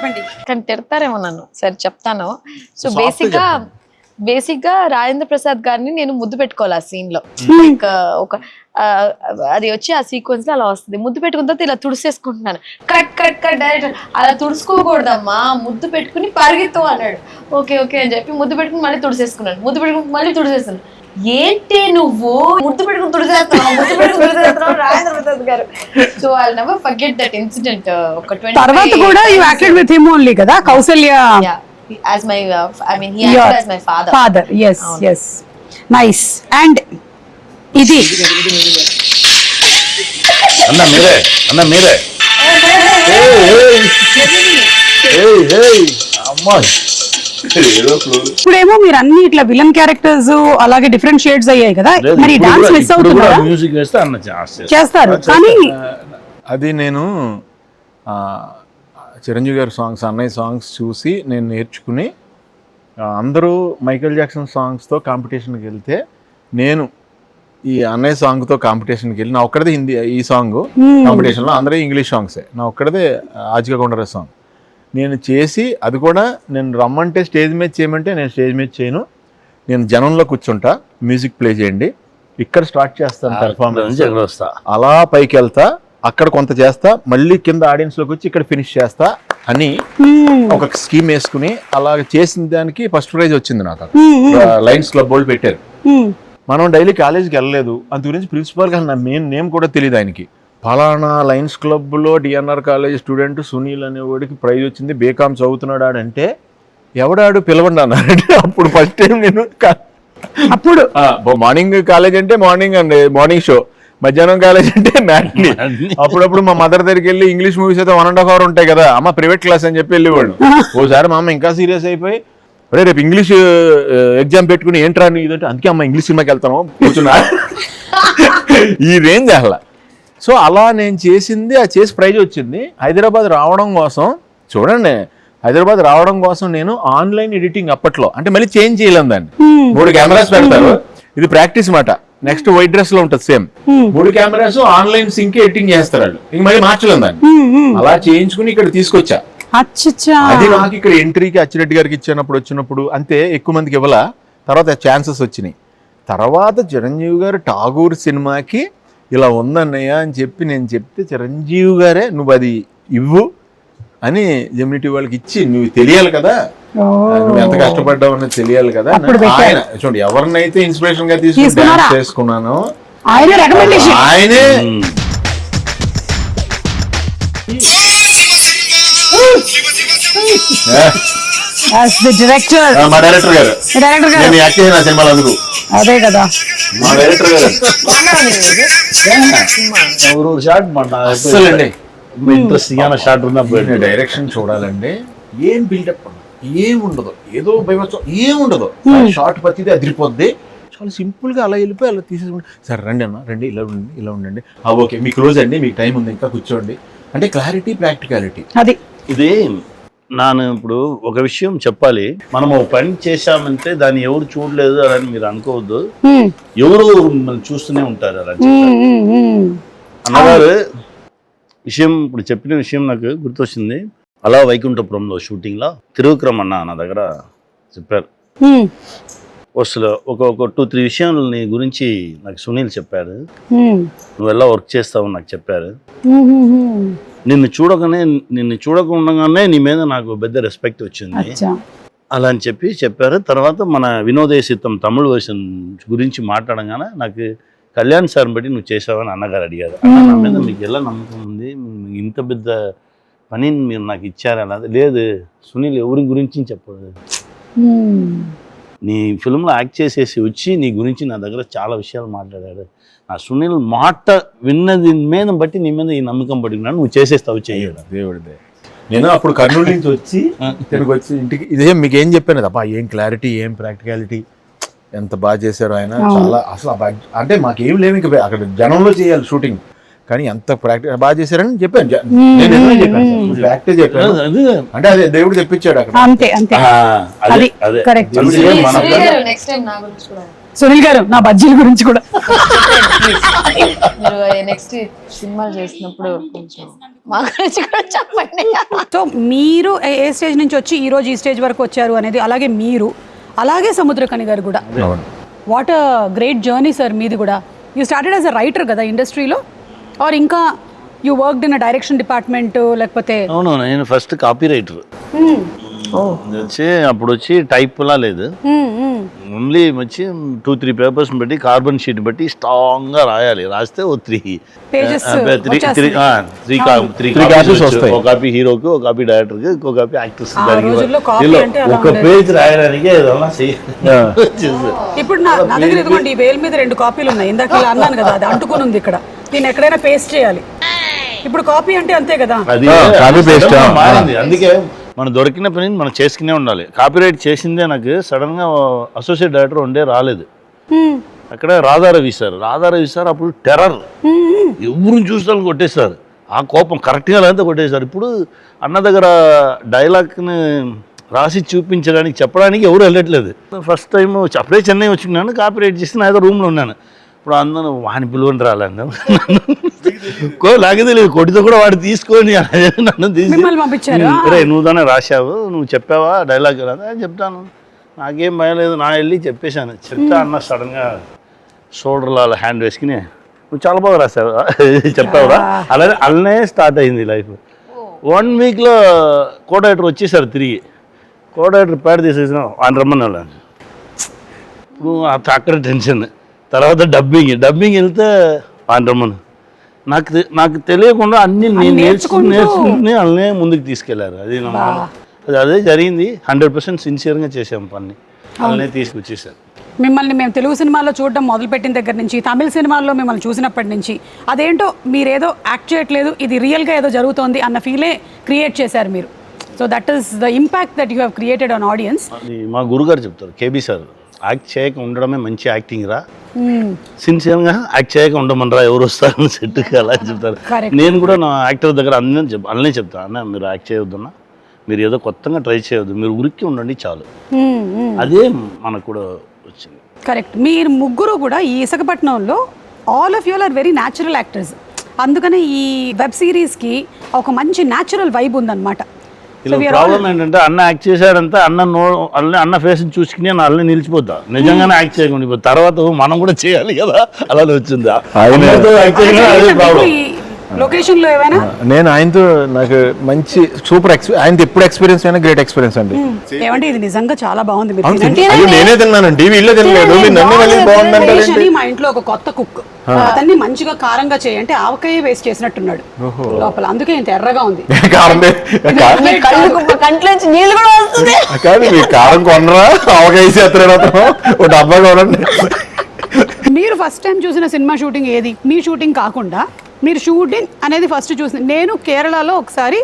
చెప్పండి. కానీ తిడతారేమో నన్ను. సరే చెప్తాను. సో బేసిక్ గా రాజేంద్ర ప్రసాద్ గారిని నేను ముద్దు పెట్టుకోవాలి ఆ సీన్ లో. లైక్ ఒక అది వచ్చి ఆ సీక్వెన్స్ లో అలా వస్తుంది. ముద్దు పెట్టుకున్న తర్వాత ఇలా తుడిసేసుకుంటున్నాను. కట్ డైరెక్ట్ అలా తుడుచుకోకూడదమ్మా, ముద్దు పెట్టుకుని పరిగెత్తు అన్నాడు. ఓకే అని చెప్పి ముద్దు పెట్టుకుని మళ్ళీ తుడిసేసుకున్నాను. ముద్దు పెట్టుకుని మళ్ళీ తుడిసేస్తున్నాను. ఏంటి నువ్వు ముద్దు పెట్టుకుని తుడిసేస్తున్నావు రాజేంద్ర ప్రసాద్ గారు. So I never forget that incident. ఒక 20 తర్వాత కూడా you acted with him only కదా, Kaushalya. as my I mean he acted as my father. Yes. Nice. And ఇది అన్న మీరే ఇప్పుడేమో మీరు అన్ని ఇట్లా విలన్ క్యారెక్టర్స్ అలాగే డిఫరెంట్ షేడ్స్ అయ్యాయి కదా, మరి డాన్స్ మిస్ అవుతున్నారా? మ్యూజిక్ వేస్తే అన్న చేస్తారు, కానీ అది నేను చిరంజీవి గారి సాంగ్స్, అన్నయ్య సాంగ్స్ చూసి నేను నేర్చుకుని, అందరూ మైకేల్ జాక్సన్ సాంగ్స్తో కాంపిటీషన్కి వెళ్తే నేను ఈ అన్నయ్య సాంగ్తో కాంపిటీషన్కి వెళ్ళి, నా ఒక్కడదే హిందీ ఈ సాంగ్ కాంపిటీషన్లో, అందరూ ఇంగ్లీష్ సాంగ్సే, నా ఒక్కడదే ఆజ్గా కొండరే సాంగ్ నేను చేసి, అది కూడా నేను రమ్మంటే స్టేజ్ మీద చేయమంటే నేను స్టేజ్ మీద చేయను, నేను జనంలో కూర్చుంటా, మ్యూజిక్ ప్లే చేయండి, ఇక్కడ స్టార్ట్ చేస్తాను పెర్ఫార్మెన్స్, అలా పైకి వెళ్తా, అక్కడ కొంత చేస్తా, మళ్ళీ కింద ఆడియన్స్లోకి వచ్చి ఇక్కడ ఫినిష్ చేస్తా అని ఒక స్కీమ్ వేసుకుని అలా చేసిన దానికి ఫస్ట్ ప్రైజ్ వచ్చింది నాకు. లయన్స్ క్లబ్ వాళ్ళు పెట్టారు. మనం డైలీ కాలేజీకి వెళ్ళలేదు, అందు గురించి ప్రిన్సిపాల్ గారు నా మెయిన్ నేమ్ కూడా తెలియదు ఆయనకి. ఫలానా లయన్స్ క్లబ్లో డిఎన్ఆర్ కాలేజ్ స్టూడెంట్ సునీల్ అనేవాడికి ప్రైజ్ వచ్చింది, బీకామ్ చదువుతున్నాడు ఆడంటే, ఎవడాడు పిలవండి అన్నారంటే, అప్పుడు ఫస్ట్ టైం నేను అప్పుడు మార్నింగ్ కాలేజ్ అంటే మార్నింగ్ షో, మధ్యాహ్నం కాలేజ్ అంటే మ్యాట్ని. అప్పుడప్పుడు మా మదర్ దగ్గరికి వెళ్ళి ఇంగ్లీష్ మూవీస్ అయితే 1.5 hours ఉంటాయి కదా, అమ్మ ప్రైవేట్ క్లాస్ అని చెప్పి వెళ్ళేవాడు. ఓసారి మా అమ్మ ఇంకా సీరియస్ అయిపోయి, రేపు ఇంగ్లీష్ ఎగ్జామ్ పెట్టుకుని ఏంట్రా ఇదంటే, అందుకే అమ్మ ఇంగ్లీష్ సినిమాకి వెళ్తాను కూర్చున్నా, ఈ రేంజ్ అసలు. సో అలా నేను చేసింది, అది చేసి ప్రైజ్ వచ్చింది. హైదరాబాద్ రావడం కోసం చూడండి, హైదరాబాద్ రావడం కోసం నేను ఆన్లైన్ ఎడిటింగ్ అప్పట్లో, అంటే మళ్ళీ చేంజ్ చేయలేం దాన్ని, 3 కెమెరాస్ పెడతారు, ఇది ప్రాక్టీస్ మాట, నెక్స్ట్ వైట్ డ్రెస్ లో ఉంటుంది same, 3 cameras online sync editing చేస్తారు వాళ్ళు, ఇంక మళ్ళీ మార్చలేం దాన్ని, అలా చేయించుకుని ఇక్కడ తీసుకొచ్చా. అది నాకు ఇక్కడ ఎంట్రీకి అచ్చిరెడ్డి గారికి వచ్చినప్పుడు అంతే, ఎక్కువ మందికి ఇవ్వాల, తర్వాత ఛాన్సెస్ వచ్చినాయి. తర్వాత చిరంజీవి గారు ఠాగూర్ సినిమాకి ఇలా ఉందన్నయ్య అని చెప్పి నేను చెప్తే, చిరంజీవి గారే నువ్వు అది ఇవ్వు అని జెమినిటీ వాళ్ళకి ఇచ్చి, నువ్వు తెలియాలి కదా, నువ్వు ఎంత కష్టపడ్డావు అనేది తెలియాలి కదా. ఆయన చూడండి, ఎవరినైతే ఇన్స్పిరేషన్ గా తీసుకుని డాన్స్ చేసుకున్నానో ఆయనే. As the director. మా డైరెక్టర్ గారు డైరెక్టర్ గారు నేను యాక్ట్ చేసిన సినిమాలు అందుకు అదే కదా. మా డైరెక్టర్ గారు షార్ట్ అస్సలండి ఇంట్రెస్టింగ్ అయిన షార్ట్ ఉన్నప్పుడు డైరెక్షన్ చూడాలండి. ఏం బిల్డప్ ఏం ఉండదు, ఏదో భయపడచ్చు ఏం ఉండదు. షార్ట్ పత్తిది అదిరిపోద్ది. చాలా సింపుల్ గా అలా వెళ్ళిపోయి అలా తీసేసుకుంటే సరే రండి అన్న రండి ఇలా ఉండండి ఇలా ఉండండి ఓకే మీ క్లోజ్ అండి మీకు టైం ఉంది ఇంకా కూర్చోండి అంటే క్లారిటీ ప్రాక్టికాలిటీ. అది ఇది నేను ఇప్పుడు ఒక విషయం చెప్పాలి. మనం ఒక పని చేశామంటే దాన్ని ఎవరు చూడలేదు అని మీరు అనుకోవద్దు. ఎవరు మిమ్మల్ని చూస్తూనే ఉంటారు అలా అన్నగారు. విషయం ఇప్పుడు చెప్పిన విషయం నాకు గుర్తొచ్చింది. అలా వైకుంఠపురంలో షూటింగ్లో త్రివిక్రమ్ అన్న నా దగ్గర చెప్పారు. అసలు ఒక 2-3 విషయాలు నీ గురించి నాకు సునీల్ చెప్పారు. నువ్వు ఎలా వర్క్ చేస్తావు నాకు చెప్పారు. నిన్ను చూడకుండానే నీ మీద నాకు పెద్ద రెస్పెక్ట్ వచ్చింది అలా అని చెప్పారు. తర్వాత మన వినోదేశితం తమిళ వర్షన్ గురించి మాట్లాడగానే నాకు కళ్యాణ్ సార్ని బట్టి నువ్వు చేసావని అన్నగారు అడిగారు. నా మీద మీకు ఎలా నమ్మకం ఉంది, ఇంత పెద్ద పనిని మీరు నాకు ఇచ్చారు అన్నది. లేదు సునీల్ ఎవరి గురించి చెప్పదు, నీ ఫిల్మ్లో యాక్ట్ చేసేసి వచ్చి నీ గురించి నా దగ్గర చాలా విషయాలు మాట్లాడాడు. ఆ సునీల్ మాట విన్నది మీద బట్టి నీ మీద ఈ నమ్మకం పడినాడు, నువ్వు చేసేస్తావు చేయడం దేవుడిదే. నేను అప్పుడు కర్నూలు నుంచి వచ్చి ఇక్కడికి వచ్చి ఇంటికి ఇదే మీకు ఏం చెప్పాను అబ్బా, ఏం క్లారిటీ ఏం ప్రాక్టికాలిటీ ఎంత బాగా చేశారు ఆయన. చాలా అసలు అంటే మాకేం లేవు ఇంకా అక్కడ జనంలో చేయాలి షూటింగ్, కానీ ఎంత ప్రాక్టికల్ బాగా చేశారని చెప్పాను. నేను ఎన్నో చెప్పాను, ప్రాక్టీస్ చెప్పాను. అంటే అదే దేవుడు తెప్పించాడు అక్కడ. అంతే అంతే, అది కరెక్ట్. నెక్స్ట్ టైం నా గురించి కూడా సునీల్ గారు నా బజ్జీల గురించి కూడా మీరు నెక్స్ట్ సినిమాలు చేసినప్పుడు కొంచెం మా గురించి కూడా చెప్పండి. సో మీరు ఏ స్టేజ్ నుంచి వచ్చి ఈ రోజు ఈ స్టేజ్ వరకు వచ్చారు అనేది, అలాగే మీరు, అలాగే సముద్రకని గారు కూడా. What a great journey sir మీది కూడా. You started as a writer కదా ఇండస్ట్రీలో, ఆర్ ఇంకా you worked in direction department లేకపోతే? అవును, నేను ఫస్ట్ కాపీ రైటర్ వచ్చి అప్పుడు వచ్చి టైప్లా లేదు, ఓన్లీ వచ్చి 2-3 పేపర్స్ బట్టి కార్బన్ షీట్ బట్టి స్ట్రాంగ్ గా రాయాలి. రాస్తే ఓ 3 కాపీస్ వస్తాయి. ఒక కాపీ హీరోకి, ఒక కాపీ డైరెక్టర్కి, ఒక కాపీ యాక్టర్స్. ఒక పేజ్ రాయడానికి ఇప్పుడు నా దగ్గర ఇదిగోండి ఈ వేల్ మీద 2 కాపీలు ఉన్నాయి. ఇందాక ఇలా అన్నాను కదా, అది అంటుకుని ఉంది ఇక్కడ, నేను ఎక్కడైనా పేస్ట్ చేయాలి. ఇప్పుడు కాపీ అంటే అంతే కదా, అది మారింది. అందుకే మనం దొరికిన పని మనం చేసుకునే ఉండాలి. కాపీరైట్ చేసిందే నాకు సడన్ గా అసోసియేట్ డైరెక్టర్ ఉండే రాలేదు. అక్కడ రాధారవి సార్ అప్పుడు టెర్రర్, ఎవరు చూస్తాను కొట్టేస్తారు. ఆ కోపం కరెక్ట్గా లేదంతా కొట్టేస్తారు. ఇప్పుడు అన్న దగ్గర డైలాగ్ని రాసి చూపించడానికి చెప్పడానికి ఎవరు వెళ్ళట్లేదు. ఫస్ట్ టైం అప్పుడే చెన్నై వచ్చినాను, కాపీరైట్ చేసి నా ఏదో రూమ్లో ఉన్నాను. ఇప్పుడు అందరూ వాని పిలువని రాలేదు, నాకే తెలియదు. కొట్టితో కూడా వాడు తీసుకొని నన్ను తీసి రే నువ్వు దాన్ని రాశావు, నువ్వు చెప్పావా డైలాగ్ అని చెప్తాను. నాకేం భయం లేదు, నా వెళ్ళి చెప్పేశాను. చెప్తా అన్న సడన్గా షోల్డర్లో అలా హ్యాండ్ వేసుకుని నువ్వు చాలా బాగా రాశావు చెప్పావురా, అలానే స్టార్ట్ అయింది లైఫ్. 1 వీక్లో కో డైరెక్టర్ వచ్చేసారు తిరిగి. కో డైరెక్టర్ ప్యాడ్ తీసేసిన ఆయన రమ్మని వాళ్ళని. ఇప్పుడు అక్కడ టెన్షన్. తర్వాత డబ్బింగ్ వెళ్తే ఆయన రమ్మను. నాకు తెలియకుండా అన్ని నేను నేర్చుకుని వాళ్ళనే ముందుకు తీసుకెళ్లారు. అదే జరిగింది. 100% సిన్సియర్గా చేసాం పని, వాళ్ళనే తీసుకొచ్చేసారు. మిమ్మల్ని మేము తెలుగు సినిమాల్లో చూడడం మొదలుపెట్టిన దగ్గర నుంచి, తమిళ సినిమాల్లో మిమ్మల్ని చూసినప్పటి నుంచి అదేంటో మీరేదో యాక్ట్ చేయట్లేదు, ఇది రియల్గా ఏదో జరుగుతోంది అన్న ఫీలే క్రియేట్ చేశారు మీరు. So that is the impact that you have created on audience. అది మా గురుగారు చెప్తారు, కేబీ సార్, యాక్ట్ చేయక ఉండడమే మంచి యాక్టింగ్ రా, సిన్సియర్గా యాక్ట్ చేయక ఉండమనరా, ఎవరు వస్తారని సెట్కి అలా చెప్తారు. నేను కూడా నా యాక్టర్ దగ్గర అన్నీ చెప్తాను, అన్న మీరు యాక్ట్ చేయొద్దన్నా, మీరు ఏదో కొత్తగా ట్రై చేయొద్దు, మీరు ఉరికి ఉండండి చాలు. అదే మనకు కూడా వచ్చింది. కరెక్ట్. మీరు ముగ్గురు కూడా ఈ విశాఖపట్నంలో all of you are very natural actors. అందుకనే ఈ వెబ్ సిరీస్కి ఒక మంచి న్యాచురల్ వైబ్ ఉందన్నమాట. ఇలా ప్రాబ్లం ఏంటంటే అన్న యాక్ట్ చేశాడంటే అన్న ఫేస్ చూసుకుని అన్నీ నిలిచిపోతా, నిజంగానే యాక్ట్ చేయకుండా తర్వాత మనం కూడా చేయాలి కదా, అలానే వచ్చింది. లొకేషన్ లో ఏమైనా నేను ఆయనతో నాకు మంచి సూపర్ ఆయనతో ఎప్పుడు ఎక్స్పీరియన్స్ అయినా గ్రేట్ ఎక్స్పీరియన్స్ అండి. ఏమంటే ఇది నిజంగా చాలా బాగుంది. మీరు అవును, తినండి. అయ్యో, నేనే తిన్నానండి, వీళ్ళే తినలేదు, మీరు నన్ను మళ్ళీ రమేష్ బాగుందంటారేంటి? అని మా ఇంట్లో ఒక కొత్త కుక్, అతన్ని మంచిగా కారంగా చేయంటే ఆవకాయ వేస్ట్ చేసినట్టున్నాడు లోపల, అందుకే ఇంత ఎర్రగా ఉంది. కారం మీ కంట్లోంచి నీళ్ళు కూడా వస్తుంది. కాదు, మీరు కారం కొనరా, అవకాశం చేస్తారు ఒక డబ్బా కొనండి. మీరు ఫస్ట్ టైం చూసిన సినిమా షూటింగ్ ఏది? మీ షూటింగ్ కాకుండా మీరు షూటింగ్ అనేది ఫస్ట్ చూసిన. నేను కేరళలో ఒకసారి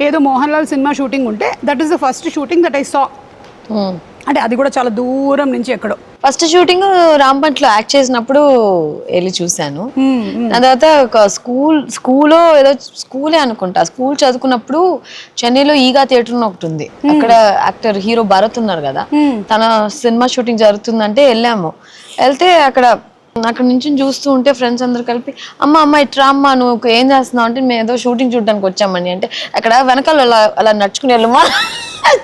ఏదో మోహన్ లాల్ సినిమా షూటింగ్ ఉంటే that is the first shooting that I saw. అంటే అది కూడా చాలా దూరం నుంచి ఎక్కడో. ఫస్ట్ షూటింగ్ రాంపంట్లో యాక్ట్ చేసినప్పుడు వెళ్ళి చూశాను. దాని తర్వాత ఒక స్కూల్లో ఏదో స్కూలే అనుకుంటా, స్కూల్ చదువుకున్నప్పుడు చెన్నైలో ఈగా థియేటర్ అని ఒకటి ఉంది. అక్కడ యాక్టర్ హీరో భరత్ ఉన్నారు కదా, తన సినిమా షూటింగ్ జరుగుతుందంటే వెళ్ళాము. వెళ్తే అక్కడ నుంచి చూస్తూ ఉంటే ఫ్రెండ్స్ అందరు కలిపి అమ్మ ఇట్రా అమ్మ నువ్వు ఏం చేస్తున్నావు అంటే మేము ఏదో షూటింగ్ చూడడానికి వచ్చామని. అంటే అక్కడ వెనకాల అలా నడుచుకుని వెళ్ళమా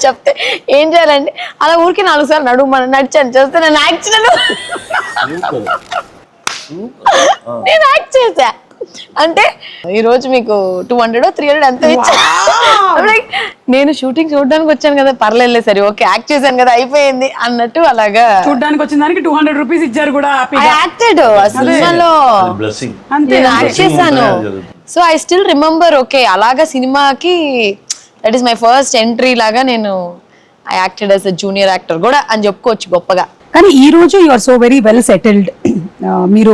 చెప్తే ఏం చేయాలండి, అలా ఊరికి 4 సార్లు నడుమని నడిచాను. చేస్తే నేను యాక్ట్ చేశా. అంటే ఈ రోజు మీకు 200 300 ఎంత ఇచ్చాను. నేను షూటింగ్ చూడడానికి వచ్చాను కదా, పర్లేదు సరే ఓకే యాక్ట్ చేశాను కదా అయిపోయింది అన్నట్టు. అలాగా చూడడానికి వచ్చిన దానికి 200 రూపీస్ ఇచ్చారు కూడా. యాక్టెడ్ సినిమాలో నేను యాక్ట్ చేశాను. So I still remember. Okay అలాగా సినిమాకి that is my first entry లాగా నేను I acted as a junior actor కూడా అని చెప్పుకోవచ్చు గొప్పగా. కానీ ఈ రోజు you are so very well settled. మీరు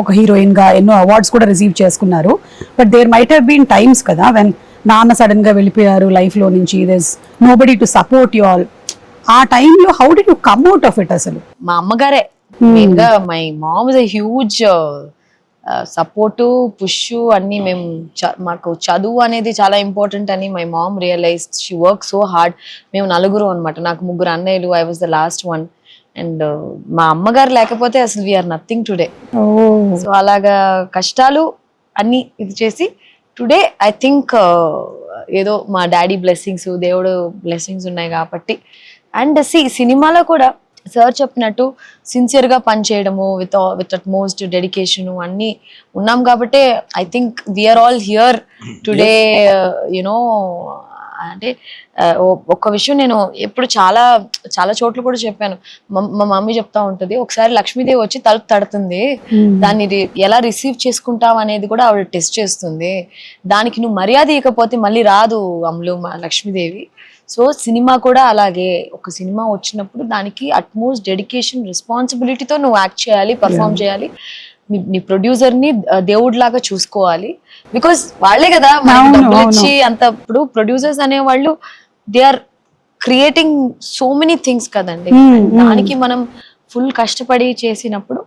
ఒక హీరోయిన్ గా ఎన్నో అవార్డ్స్ కూడా రిసీవ్ చేసుకున్నారు. But there might have been times కదా వెన్ నాన్న సడన్ గా వెళ్ళిపోయారు లైఫ్ లో నుంచి, there nobody to support you all. ఆ టైంలో how did you come out of it? అసలు మా అమ్మగారే మెయిన్ గా. My mom is a huge support push అన్ని. మేము మాకు చదువు అనేది చాలా ఇంపార్టెంట్ అని my mom realise. She work so hard. మేము 4 అన్నమాట, నాకు 3 అన్నయ్యలు, I was the last one. And మా అమ్మగారు లేకపోతే అసలు వీఆర్ నథింగ్ టుడే. సో అలాగా కష్టాలు అన్ని ఇది చేసి టుడే ఐ థింక్ ఏదో మా డాడీ బ్లెస్సింగ్స్, దేవుడు బ్లెస్సింగ్స్ ఉన్నాయి కాబట్టి. అండ్ సినిమాలో కూడా సార్ చెప్పినట్టు సిన్సియర్గా పనిచేయడము విత్ అట్మోస్ట్ డెడికేషన్ అన్నీ ఉన్నాం కాబట్టి I think we are all here today. You know అంటే ఒక్క విషయం నేను ఎప్పుడు చాలా చాలా చోట్ల కూడా చెప్పాను. మా మమ్మీ చెప్తా ఉంటది, ఒకసారి లక్ష్మీదేవి వచ్చి తలుపు తడుతుంది, దాన్ని ఎలా రిసీవ్ చేసుకుంటావు అనేది కూడా ఆవిడ టెస్ట్ చేస్తుంది. దానికి నువ్వు మర్యాద ఇవ్వకపోతే మళ్ళీ రాదు అమ్ములు మా లక్ష్మీదేవి. సో సినిమా కూడా అలాగే. ఒక సినిమా వచ్చినప్పుడు దానికి అట్మోస్ట్ డెడికేషన్ రెస్పాన్సిబిలిటీతో నువ్వు యాక్ట్ చేయాలి, పర్ఫామ్ చేయాలి. నీ ప్రొడ్యూసర్ ని దేవుడి లాగా చూసుకోవాలి. బికాస్ వాళ్ళే కదా మనకి డబ్బులు ఇచ్చి అంత. ఇప్పుడు ప్రొడ్యూసర్స్ అనేవాళ్ళు they are creating so many things కదండి. దానికి మనం ఫుల్ కష్టపడి చేసినప్పుడు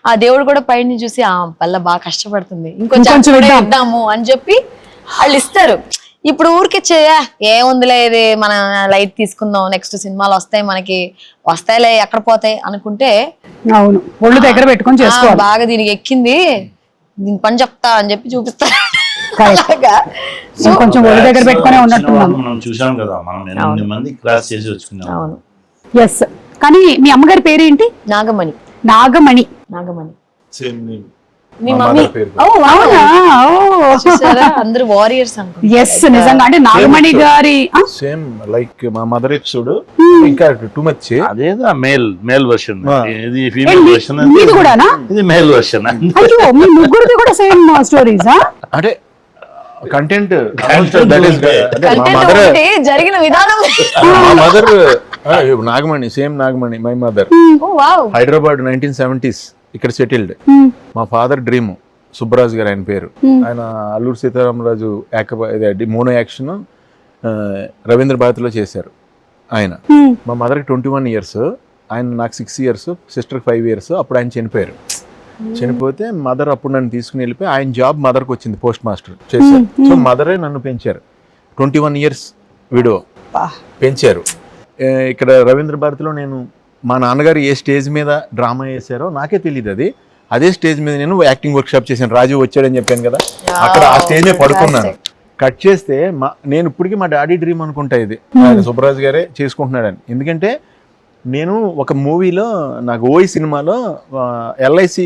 ఆ దేవుడు కూడా పైన చూసి ఆ పల్ల బాగా కష్టపడుతుంది, ఇంకొంచెం ఇద్దాము అని చెప్పి వాళ్ళు ఇస్తారు. ఇప్పుడు ఊరికే ఏముందిలే ఇది మన లైట్ తీసుకుందాం, నెక్స్ట్ సినిమాలు వస్తాయి మనకి, వస్తాయిలే ఎక్కడ పోతాయి అనుకుంటే అవును ఒళ్ళు దగ్గర పెట్టుకొని చేసుకోవాలి. బాగా దీనికి ఎక్కింది, దీని పని చెప్తా అని చెప్పి చూపిస్తారు. కొంచెం ఒళ్ళు దగ్గర పెట్టుకునే ఉన్నట్టున్నాం. మనం చూసాం కదా, మనం 8 మంది క్లాస్ చేసి వచ్చుకున్నాం. అవును. ఎస్. కానీ మీ అమ్మగారి పేరు ఏంటి? నాగమణి. నాగమణి. నాగమణి. మీ మమ్మీ పేరు చూసారా, అందరూ వారియర్స్ అనుకుంటా. ఎస్ నిజంగా. అంటే నాగమణి గారి సేమ్ లైక్ మా మదర్ ఎపిసోడ్ ఇంకా టూ మచ్. అదేదా మేల్ వర్షన్, ఇది ఫీమేల్ వర్షన్. ఇది కూడానా? ఇది మేల్ వర్షన్. అయ్యో మీ ముగ్గురిది కూడా సేమ్ స్టోరీసా? అంటే కంటెంట్ మా మదర్ జరిగిన విధానం. మా mother Nagamani, same Nagamani my mother. Hyderabad 1970s ఇక్కడ సెటిల్డ్. మా ఫాదర్ డ్రీమ్ సుబ్బరాజు గారు ఆయన పేరు. ఆయన అల్లూరు సీతారామరాజు మోనో యాక్షన్ రవీంద్ర భారతిలో చేశారు ఆయన. మా మదర్కి 21 years, ఆయన నాకు 6 years, సిస్టర్కి 5 years. అప్పుడు ఆయన చనిపోయారు. చనిపోతే మదర్ అప్పుడు నన్ను తీసుకుని వెళ్ళిపోయి ఆయన జాబ్ మదర్కి వచ్చింది, పోస్ట్ మాస్టర్ చేశారు. సో మదరే నన్ను పెంచారు. 21 years విడో పెంచారు. ఇక్కడ రవీంద్ర భారతిలో నేను మా నాన్నగారు ఏ స్టేజ్ మీద డ్రామా వేశారో నాకే తెలియదు. అదే స్టేజ్ మీద నేను యాక్టింగ్ వర్క్ షాప్ చేశాను. రాజు వచ్చాడని చెప్పాను కదా, అక్కడ ఆ స్టేజ్ మీద పడుకున్నాను. కట్ చేస్తే నేను ఇప్పటికీ మా డాడీ డ్రీమ్ అనుకుంటా ఇది, సుబ్బరాజు గారే చేసుకుంటున్నాడని. ఎందుకంటే నేను ఒక మూవీలో, నాకు ఓయి సినిమాలో LIC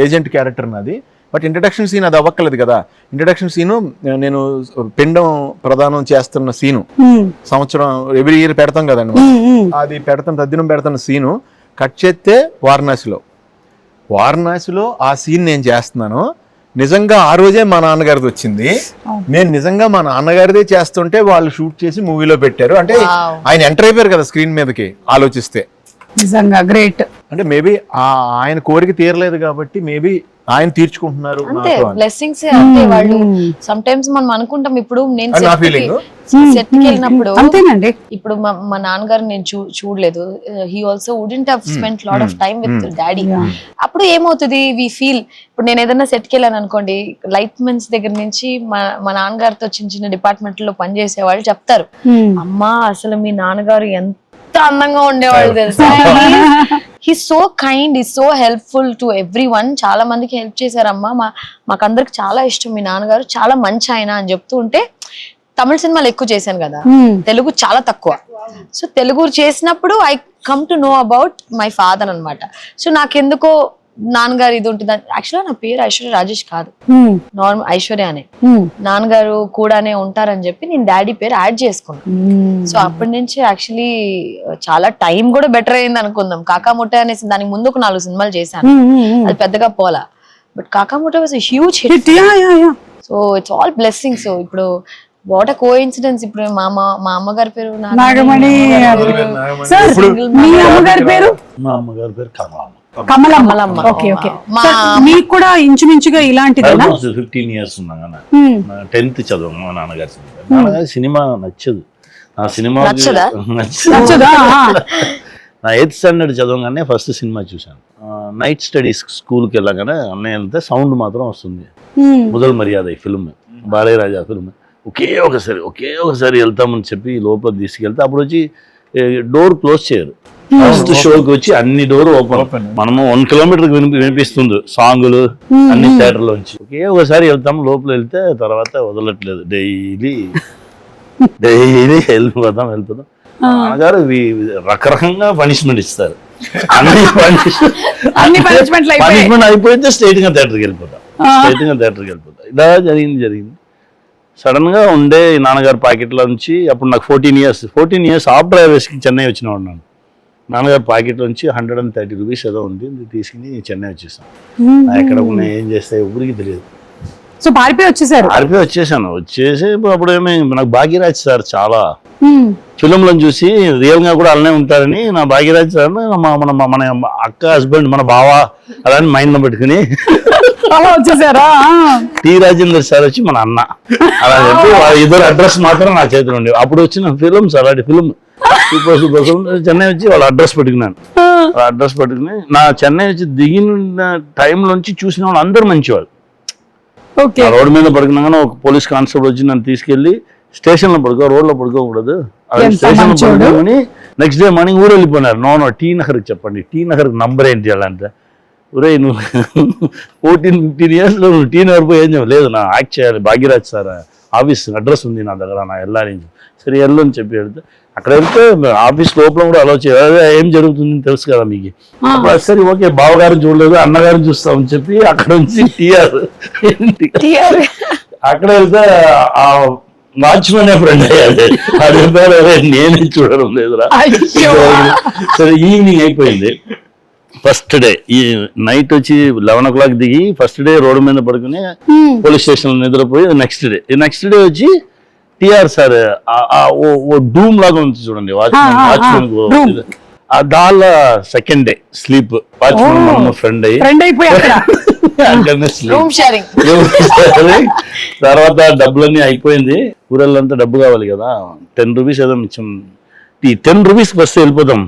ఏజెంట్ క్యారెక్టర్ నాది. బట్ ఇంట్రడక్షన్ సీన్ అది అవ్వక్కలేదు కదా. ఇంట్రడక్షన్ సీను నేను పిండం ప్రదానం చేస్తున్న సీను సంవత్సరం ఎవ్రీ ఇయర్ పెడతాం కదండి మనం. అది తద్దినం పెడతాను సీను కట్ చేస్తే వారణాసిలో ఆ సీన్ నేను చేస్తున్నాను. నిజంగా ఆ రోజే మా నాన్నగారిది వచ్చింది. నేను నిజంగా మా నాన్నగారిదే చేస్తుంటే వాళ్ళు షూట్ చేసి మూవీలో పెట్టారు. అంటే ఆయన ఎంటర్ అయిపోయారు కదా స్క్రీన్ మీదకి ఆలోచిస్తే. నిజంగా గ్రేట్. అంటే మేబీ ఆయన కోరిక తీరలేదు కాబట్టి మేబీ ఆయన తీర్చుకుంటున్నారు అంతే, బ్లెస్సింగ్స్ అంతే. వాళ్ళు సమ్ టైమ్స్ మనం అనుకుంటాం, ఇప్పుడు నేను సెట్ కి వెళ్ళినప్పుడు అంతేనండి. ఇప్పుడు మా నాన్నగారు నేను చూడలేదు. He also wouldn't have spent lot of time with daddy. అప్పుడు ఏమవుతుంది, వి ఫీల్, ఇప్పుడు నేను ఏదైనా సెట్ కి వెళ్ళాను అనుకోండి, లైట్ మెన్స్ దగ్గర నుంచి మా నాన్నగారితో చిన్న చిన్న డిపార్ట్మెంట్ లో పనిచేసే వాళ్ళు చెప్తారు, అమ్మా అసలు మీ నాన్నగారు ఎంత అందంగా ఉండేవాళ్ళు తెలుసా. He's so kind, he's so helpful to every one. చాలా మందికి హెల్ప్ చేశారమ్మా, మాకందరికి చాలా ఇష్టం మీ నాన్నగారు, చాలా మంచి ఆయన అని చెప్తూ ఉంటే. తమిళ సినిమాలు ఎక్కువ చేశాను కదా, తెలుగు చాలా తక్కువ. సో తెలుగు చేసినప్పుడు I come to know about my father అన్నమాట. సో నాకెందుకో నాన్నగారు ఇది ఉంటుంది. యాక్చువల్గా నా పేరు ఐశ్వర్య రాజేష్ కాదు, నార్మల్ ఐశ్వర్య అనే. నాన్నగారు కూడానే ఉంటారని చెప్పి నేను డాడీ పేరు యాడ్ చేసుకున్నాను. సో అప్పటి నుంచి యాక్చువల్లీ చాలా టైం కూడా బెటర్ అయింది అనుకుందాం. కాకాముట్ట అనేసి దానికి ముందు ఒక 4 సినిమాలు చేశాను, అది పెద్దగా పోలా. But Kaakamuttai was huge hit. So it's all blessing. So ఇప్పుడు వాట్ అ కోఇన్సిడెన్స్, ఇప్పుడు మా అమ్మగారి పేరు నాగమణి. మీ అమ్మగారి పేరు? మా అమ్మగారి పేరు కమలమ్మ. Okay okay. మీకు కూడా ఇంచుమించుగా ఇలాంటిదేనా? 15 years ఉన్నాను. 10th చదువు మా నాన్నగారి సినిమా నచ్చదు. నా సినిమా నచ్చదా? నా 8th standard చదవగానే ఫస్ట్ సినిమా చూశాను. నైట్ స్టడీస్ స్కూల్కి వెళ్ళగానే అన్నయ్య వెళ్తే సౌండ్ మాత్రం వస్తుంది. మొదలు మర్యాద ఈ ఫిల్మ్, బాలయ్యరాజా ఫిల్మ్. ఒకే ఒకసారి వెళ్తామని చెప్పి లోపల తీసుకెళ్తే అప్పుడు వచ్చి డోర్ క్లోజ్ చేయరు. ఫస్ట్ షోకి వచ్చి అన్ని డోర్ ఓపెన్. మనము 1 kilometer వినిపిస్తుంది సాంగులు అన్ని థియేటర్లోంచి. ఒకే ఒకసారి వెళ్తాము, లోపల వెళ్తే తర్వాత వదలట్లేదు. డైలీ వెళ్ళిపోతాం. నాన్నగారు రకరకంగా పనిష్మెంట్ ఇస్తారు. పనిష్మెంట్ అయిపోతే స్ట్రైట్ గా థియేటర్కి వెళ్ళిపోతాం. ఇలా జరిగింది. సడన్ గా ఉండే నాన్నగారు పాకెట్లో నుంచి, అప్పుడు నాకు 14 years ఆఫ్టర్ ఐవేస్కి చెన్నై వచ్చిన ఉన్నాను. నాన్నగారు పాకెట్ నుంచి 130 rupees ఏదో ఉంది, తీసుకుని చెన్నై వచ్చేసాను. ఎక్కడ ఉన్నాయి ఏం చేస్తే ఊరికి తెలియదు. సో పారిపోయి వచ్చేసాను. వచ్చేసి అప్పుడు నాకు భాగ్యరాజ్ సార్ చాలా ఫిలింలో చూసి రియల్ గా కూడా అలానే ఉంటారని, నా భాగ్యరాజ్ సార్ మన అక్క హస్బెండ్ మన బావ అలాని మైండ్ లో పెట్టుకుని అలా వచ్చేసారా? టి రాజేందర్ సార్ వచ్చి మన అన్న అలా చెప్పి ఇద్దరు అడ్రస్ మాత్రం నా చేతిలో ఉండేవి. అప్పుడు వచ్చిన ఫిలిమ్స్ అలాంటి ఫిలిం సూపర్ చెన్నై వచ్చి వాళ్ళ అడ్రస్ పెట్టుకున్నాను. అడ్రస్ పెట్టుకుని నా చెన్నై వచ్చి దిగిన టైంలోంచి చూసిన వాళ్ళు అందరూ మంచివాళ్ళు. రోడ్డు మీద పడుకున్నాగానే ఒక పోలీస్ కానిస్టేబుల్ వచ్చి నన్ను తీసుకెళ్లి స్టేషన్లో రోడ్లో పడుకోకూడదు, స్టేషన్లో పడుకోమని నెక్స్ట్ డే మార్నింగ్ ఊరు వెళ్ళిపోయినారు. నో టీ నగర్కి చెప్పండి, టీ నగర్కి నంబర్ ఏంటి అంటే, ఒరే నువ్వు 14-15 years నువ్వు టీ నగర్ పోయి ఏం లేదు, నా యాక్ట్ చేయాలి, భాగ్యరాజ్ సార్ ఆఫీస్ అడ్రస్ ఉంది నా దగ్గర, నా వెళ్ళాలి. సరే వెళ్ళు అని చెప్పి వెళ్తే అక్కడ వెళ్తే ఆఫీస్ లోపల కూడా అలా చేయాలి, ఏం జరుగుతుందని తెలుసు కదా మీకు. సరే ఓకే బావగారిని చూడలేదు అన్నగారిని చూస్తామని చెప్పి అక్కడ నుంచి టీఆర్ అక్కడ వెళ్తే ఆ వాచ్మెన్ ఫ్రెండ్ అయ్యాడు. అడుగుతారు నేనే చూడడం లేదురా. సరే ఈవినింగ్ అయిపోయింది. ఫస్ట్ డే ఈ నైట్ వచ్చి 11 o'clock దిగి ఫస్ట్ డే రోడ్డు మీద పడుకుని పోలీస్ స్టేషన్ లో నిద్రపోయి నెక్స్ట్ డే వచ్చి టిఆర్ సార్ ఓ డూమ్ లాగా ఉంది చూడండి వాచ్మెన్ దాళ్ళ second day sleep watchman friend అయిపోయి తర్వాత డబ్బులన్నీ అయిపోయింది. ఊరల్లంతా డబ్బు కావాలి కదా, 10 rupees ఏదో ఇచ్చాం. 10 rupees బస్సు వెళ్ళిపోతాం.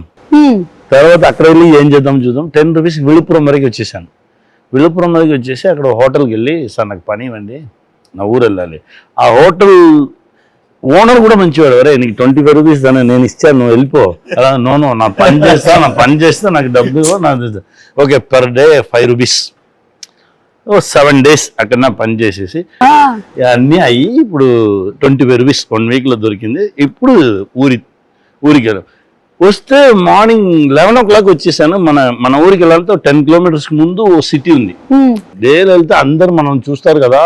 తర్వాత అక్కడ వెళ్ళి ఏం చేద్దాం చూద్దాం. 10 rupees విழுப்புరం వరకు వచ్చేసాను. విழுப்புరం వరకు వచ్చేసి అక్కడ హోటల్కి వెళ్ళి సార్ నాకు పని ఇవ్వండి, నా ఊరు వెళ్ళాలి. ఆ హోటల్ ఓనర్ కూడా మంచివాడు, వరే నీకు 25 rupees దాన్ని నేను ఇచ్చాను నువ్వు వెళ్ళిపో. అలా నో నా పని చేస్తా నాకు డబ్బు okay per day 5 rupees. 7 days అక్కడ పని చేసేసి అన్నీ అయ్యి ఇప్పుడు 25 rupees 1 week లో దొరికింది. ఇప్పుడు ఊరికి వెళ్ళాం. వస్తే మార్నింగ్ 11 o'clock వచ్చేసాను. మన ఊరికి వెళ్ళాలంటే 10 kilometers ముందు ఓ సిటీ ఉంది. డేలో వెళ్తే అందరు మనం చూస్తారు కదా,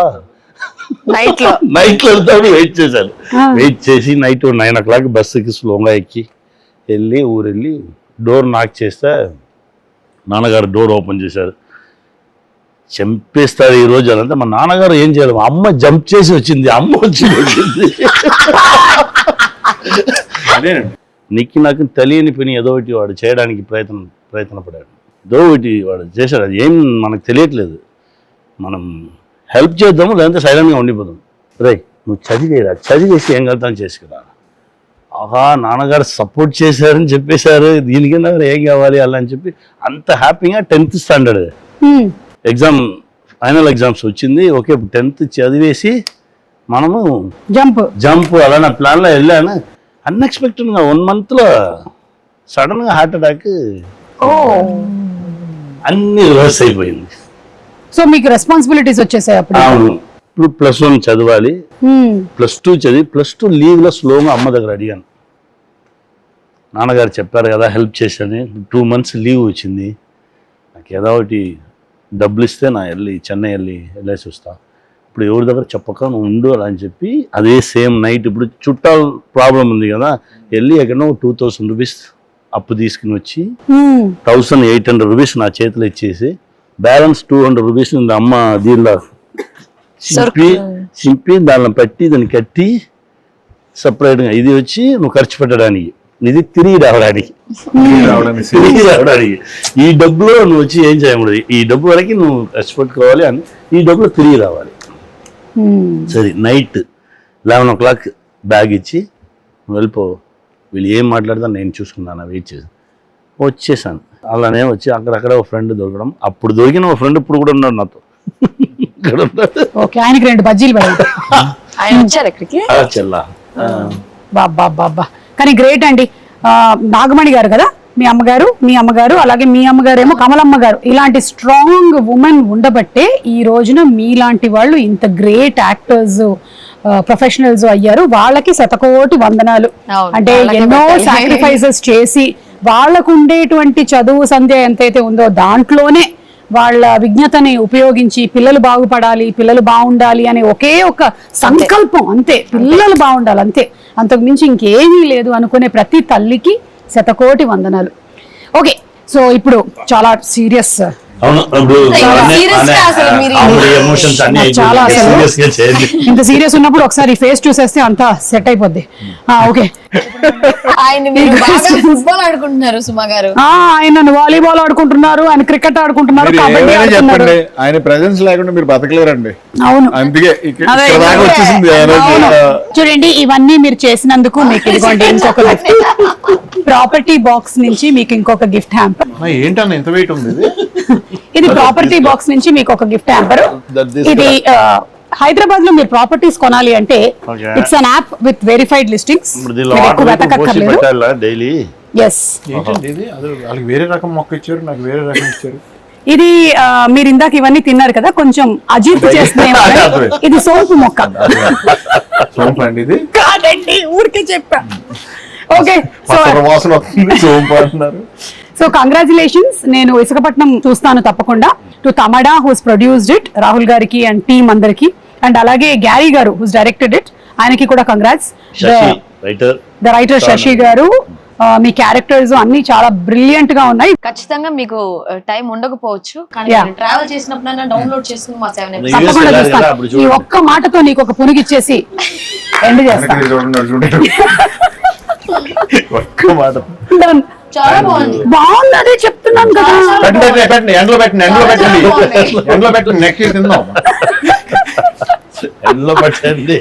నైట్ లో నైట్ లో వెళ్తాడు. వెయిట్ చేశాను, వెయిట్ చేసి నైట్ 9 o'clock బస్సుకి స్లోగా ఎక్కి ఊరెళ్ళి డోర్ నాక్ చేస్తే నాన్నగారు డోర్ ఓపెన్ చేశారు. చంపేస్తారు ఈ రోజు అంటే మా నాన్నగారు ఏం చేయాలి, మా అమ్మ జంప్ చేసి వచ్చింది, అమ్మ వచ్చింది. అదేనండి. నాకు తెలియని పని ఏదో ఒకటి వాడు చేయడానికి ప్రయత్నపడాడు. ఏదో ఒకటి వాడు చేశాడు, అది ఏం మనకు తెలియట్లేదు. మనం హెల్ప్ చేద్దాము, లేదంటే సైలెంట్గా ఉండిపోదాం. రే నువ్వు చదివేసి ఏం కలుగుతాను చేసుకురా. ఆహా నాన్నగారు సపోర్ట్ చేశారని చెప్పేశారు, దీనికన్నా ఏం కావాలి అలా అని చెప్పి అంత హ్యాపీగా 10th standard exam, final exams వచ్చింది. ఓకే 10th చదివేసి మనము జంప్ అలా నా ప్లాన్లో వెళ్ళాను. అన్ఎక్స్పెక్టెడ్గా 1 monthలో సడన్గా హార్ట్ అటాక్, అన్ని రివర్స్ అయిపోయింది. సో మీకు రెస్పాన్సిబిలిటీస్ వచ్చేసాయి అప్పుడు? అవును. ఇప్పుడు +1 చదవాలి, +2 చదివి +2 లీవ్లో స్లోగా అమ్మ దగ్గర అడిగాను. నాన్నగారు చెప్పారు కదా హెల్ప్ చేశాను, 2 months లీవ్ వచ్చింది, నాకు ఏదో ఒకటి డబ్బులు ఇస్తే నా చెన్నై వెళ్ళేసి వస్తా, ఇప్పుడు ఎవరి దగ్గర చెప్పక నువ్వు ఉండు అలా అని చెప్పి అదే సేమ్ నైట్ ఇప్పుడు చుట్టాల ప్రాబ్లం ఉంది కదా, వెళ్ళి ఎక్కడో 2000 రూపీస్ అప్పు తీసుకుని వచ్చి 1800 రూపీస్ నా చేతిలో ఇచ్చేసి బ్యాలెన్స్ 200 రూపీస్ అమ్మ దీనిలో చింపి దానిలో పెట్టి దాన్ని కట్టి సపరేట్గా ఇది వచ్చి నువ్వు ఖర్చు పెట్టడానికి, ఇది తిరిగి రావడానికి. ఈ డబ్బులో నువ్వు వచ్చి ఏం చేయకూడదు, ఈ డబ్బు వరకు నువ్వు ఖర్చు పెట్టుకోవాలి అని, ఈ డబ్బులో తిరిగి రావాలి. సరే నైట్ 11 o'clock బ్యాగ్ ఇచ్చి నువ్వు వెళ్ళిపో, వీళ్ళు ఏం మాట్లాడతాను నేను చూసుకున్నాను, వెయిట్ చేసి వచ్చేసాను. అలానే వచ్చి అక్కడక్కడ ఒక ఫ్రెండ్ దొరకడం, అప్పుడు దొరికిన ఒక ఫ్రెండ్ ఇప్పుడు కూడా ఉన్నాడు నాతో. ఇక్కడ ఉన్నాడు. ఆయనకి 2 బజ్జీలు పడాలి. ఆయన వచ్చారు ఇక్కడికి చెల్లా. బాబా కానీ గ్రేట్ అండి. నాగమణి గారు కదా మీ అమ్మగారు, అలాగే మీ అమ్మగారేమో కమలమ్మ గారు, ఇలాంటి స్ట్రాంగ్ ఉమెన్ ఉండబట్టే ఈ రోజున మీలాంటి వాళ్ళు ఇంత గ్రేట్ యాక్టర్స్ ప్రొఫెషనల్స్ అయ్యారు. వాళ్ళకి శతకోటి వందనాలు. అంటే ఎన్నో సాక్రిఫైసెస్ చేసి వాళ్ళకు ఉండేటువంటి చదువు సంధ్య ఎంతైతే ఉందో దాంట్లోనే వాళ్ళ విజ్ఞతని ఉపయోగించి పిల్లలు బాగుపడాలి, పిల్లలు బాగుండాలి అనే ఒకే ఒక సంకల్పం, అంతే, పిల్లలు బాగుండాలి అంతే, అంతకు మించి ఇంకేమీ లేదు అనుకునే ప్రతి తల్లికి శతకోటి వందనాలు. ఓకే, సో ఇప్పుడు చాలా సీరియస్, చాలా ఇంత సీరియస్ ఉన్నప్పుడు ఒకసారి ఫేస్ చూసేస్తే అంతా సెట్ అయిపోద్ది. ఓకే, ఫుట్బాల్ ఆడుకుంటున్నారు సుమా గారు, ఆయన వాలీబాల్ ఆడుకుంటున్నారు, ఆయన క్రికెట్ ఆడుకుంటున్నారు, కబడ్డీ ఆడుతున్నారు. ఆయన ప్రెజెన్స్ లేకుండా మీరు బతకలేరండి. అవును, అందుకే చూడండి ఇవన్నీ మీరు చేసినందుకు మీకు ఇదిగోండి ఇంకొక గిఫ్ట్. ప్రాపర్టీ బాక్స్ నుంచి మీకు ఇంకొక గిఫ్ట్ హ్యాంపర్. ఏంటన్నా ఎంత వెయిట్ ఉంది ఇది ప్రాపర్టీ బాక్స్ నుంచి మీకు ఒక గిఫ్ట్ హ్యాంపర్. ఇది హైదరాబాద్ లో మీరు ప్రాపర్టీస్ కొనాలి అంటే it's an app with verified listings. వేరే రకం మొక్క ఇచ్చారు, నాకు వేరే రకం ఇచ్చారు. ఇది మీరు ఇందాక ఇవన్నీ తిన్నారు కదా, కొంచెం అజీర్తి చేస్తే ఇది సోంపు మొక్క. సోంపు అండి ఇది కాదండి, ఊరికే చెప్పా. Okay, so congratulations. నేను విశాఖపట్నం చూస్తాను తప్పకుండా. To Tamada who's produced it, Rahul గారికి అండ్ టీమ్ అందరికి, అండ్ అలాగే గ్యారీ గారు హూస్ డైరెక్టెడ్ ఇట్, ఆయనకి కూడా కంగ్రాట్స్. ద రైటర్ శశి గారు, మీ క్యారెక్టర్స్ అన్ని చాలా బ్రిలియంట్ గా ఉన్నాయి. ఖచ్చితంగా మీకు టైం ఉండకపోవచ్చు, కానీ ట్రావెల్ చేసినప్పుడు డౌన్లోడ్ చేసుకుని మా 7 episodes తప్పకుండా చూస్తాను. ఈ ఒక్క మాటతో నీకు ఒక పునిగిచ్చేసి ఎండ్ చేస్తాను. చాలా బాగుంది, బాగుంది, అదే చెప్తున్నాను కదా. ఎండలో పెట్టండి, నెక్స్ట్ తిందాం. ఎండలో పెట్టండి.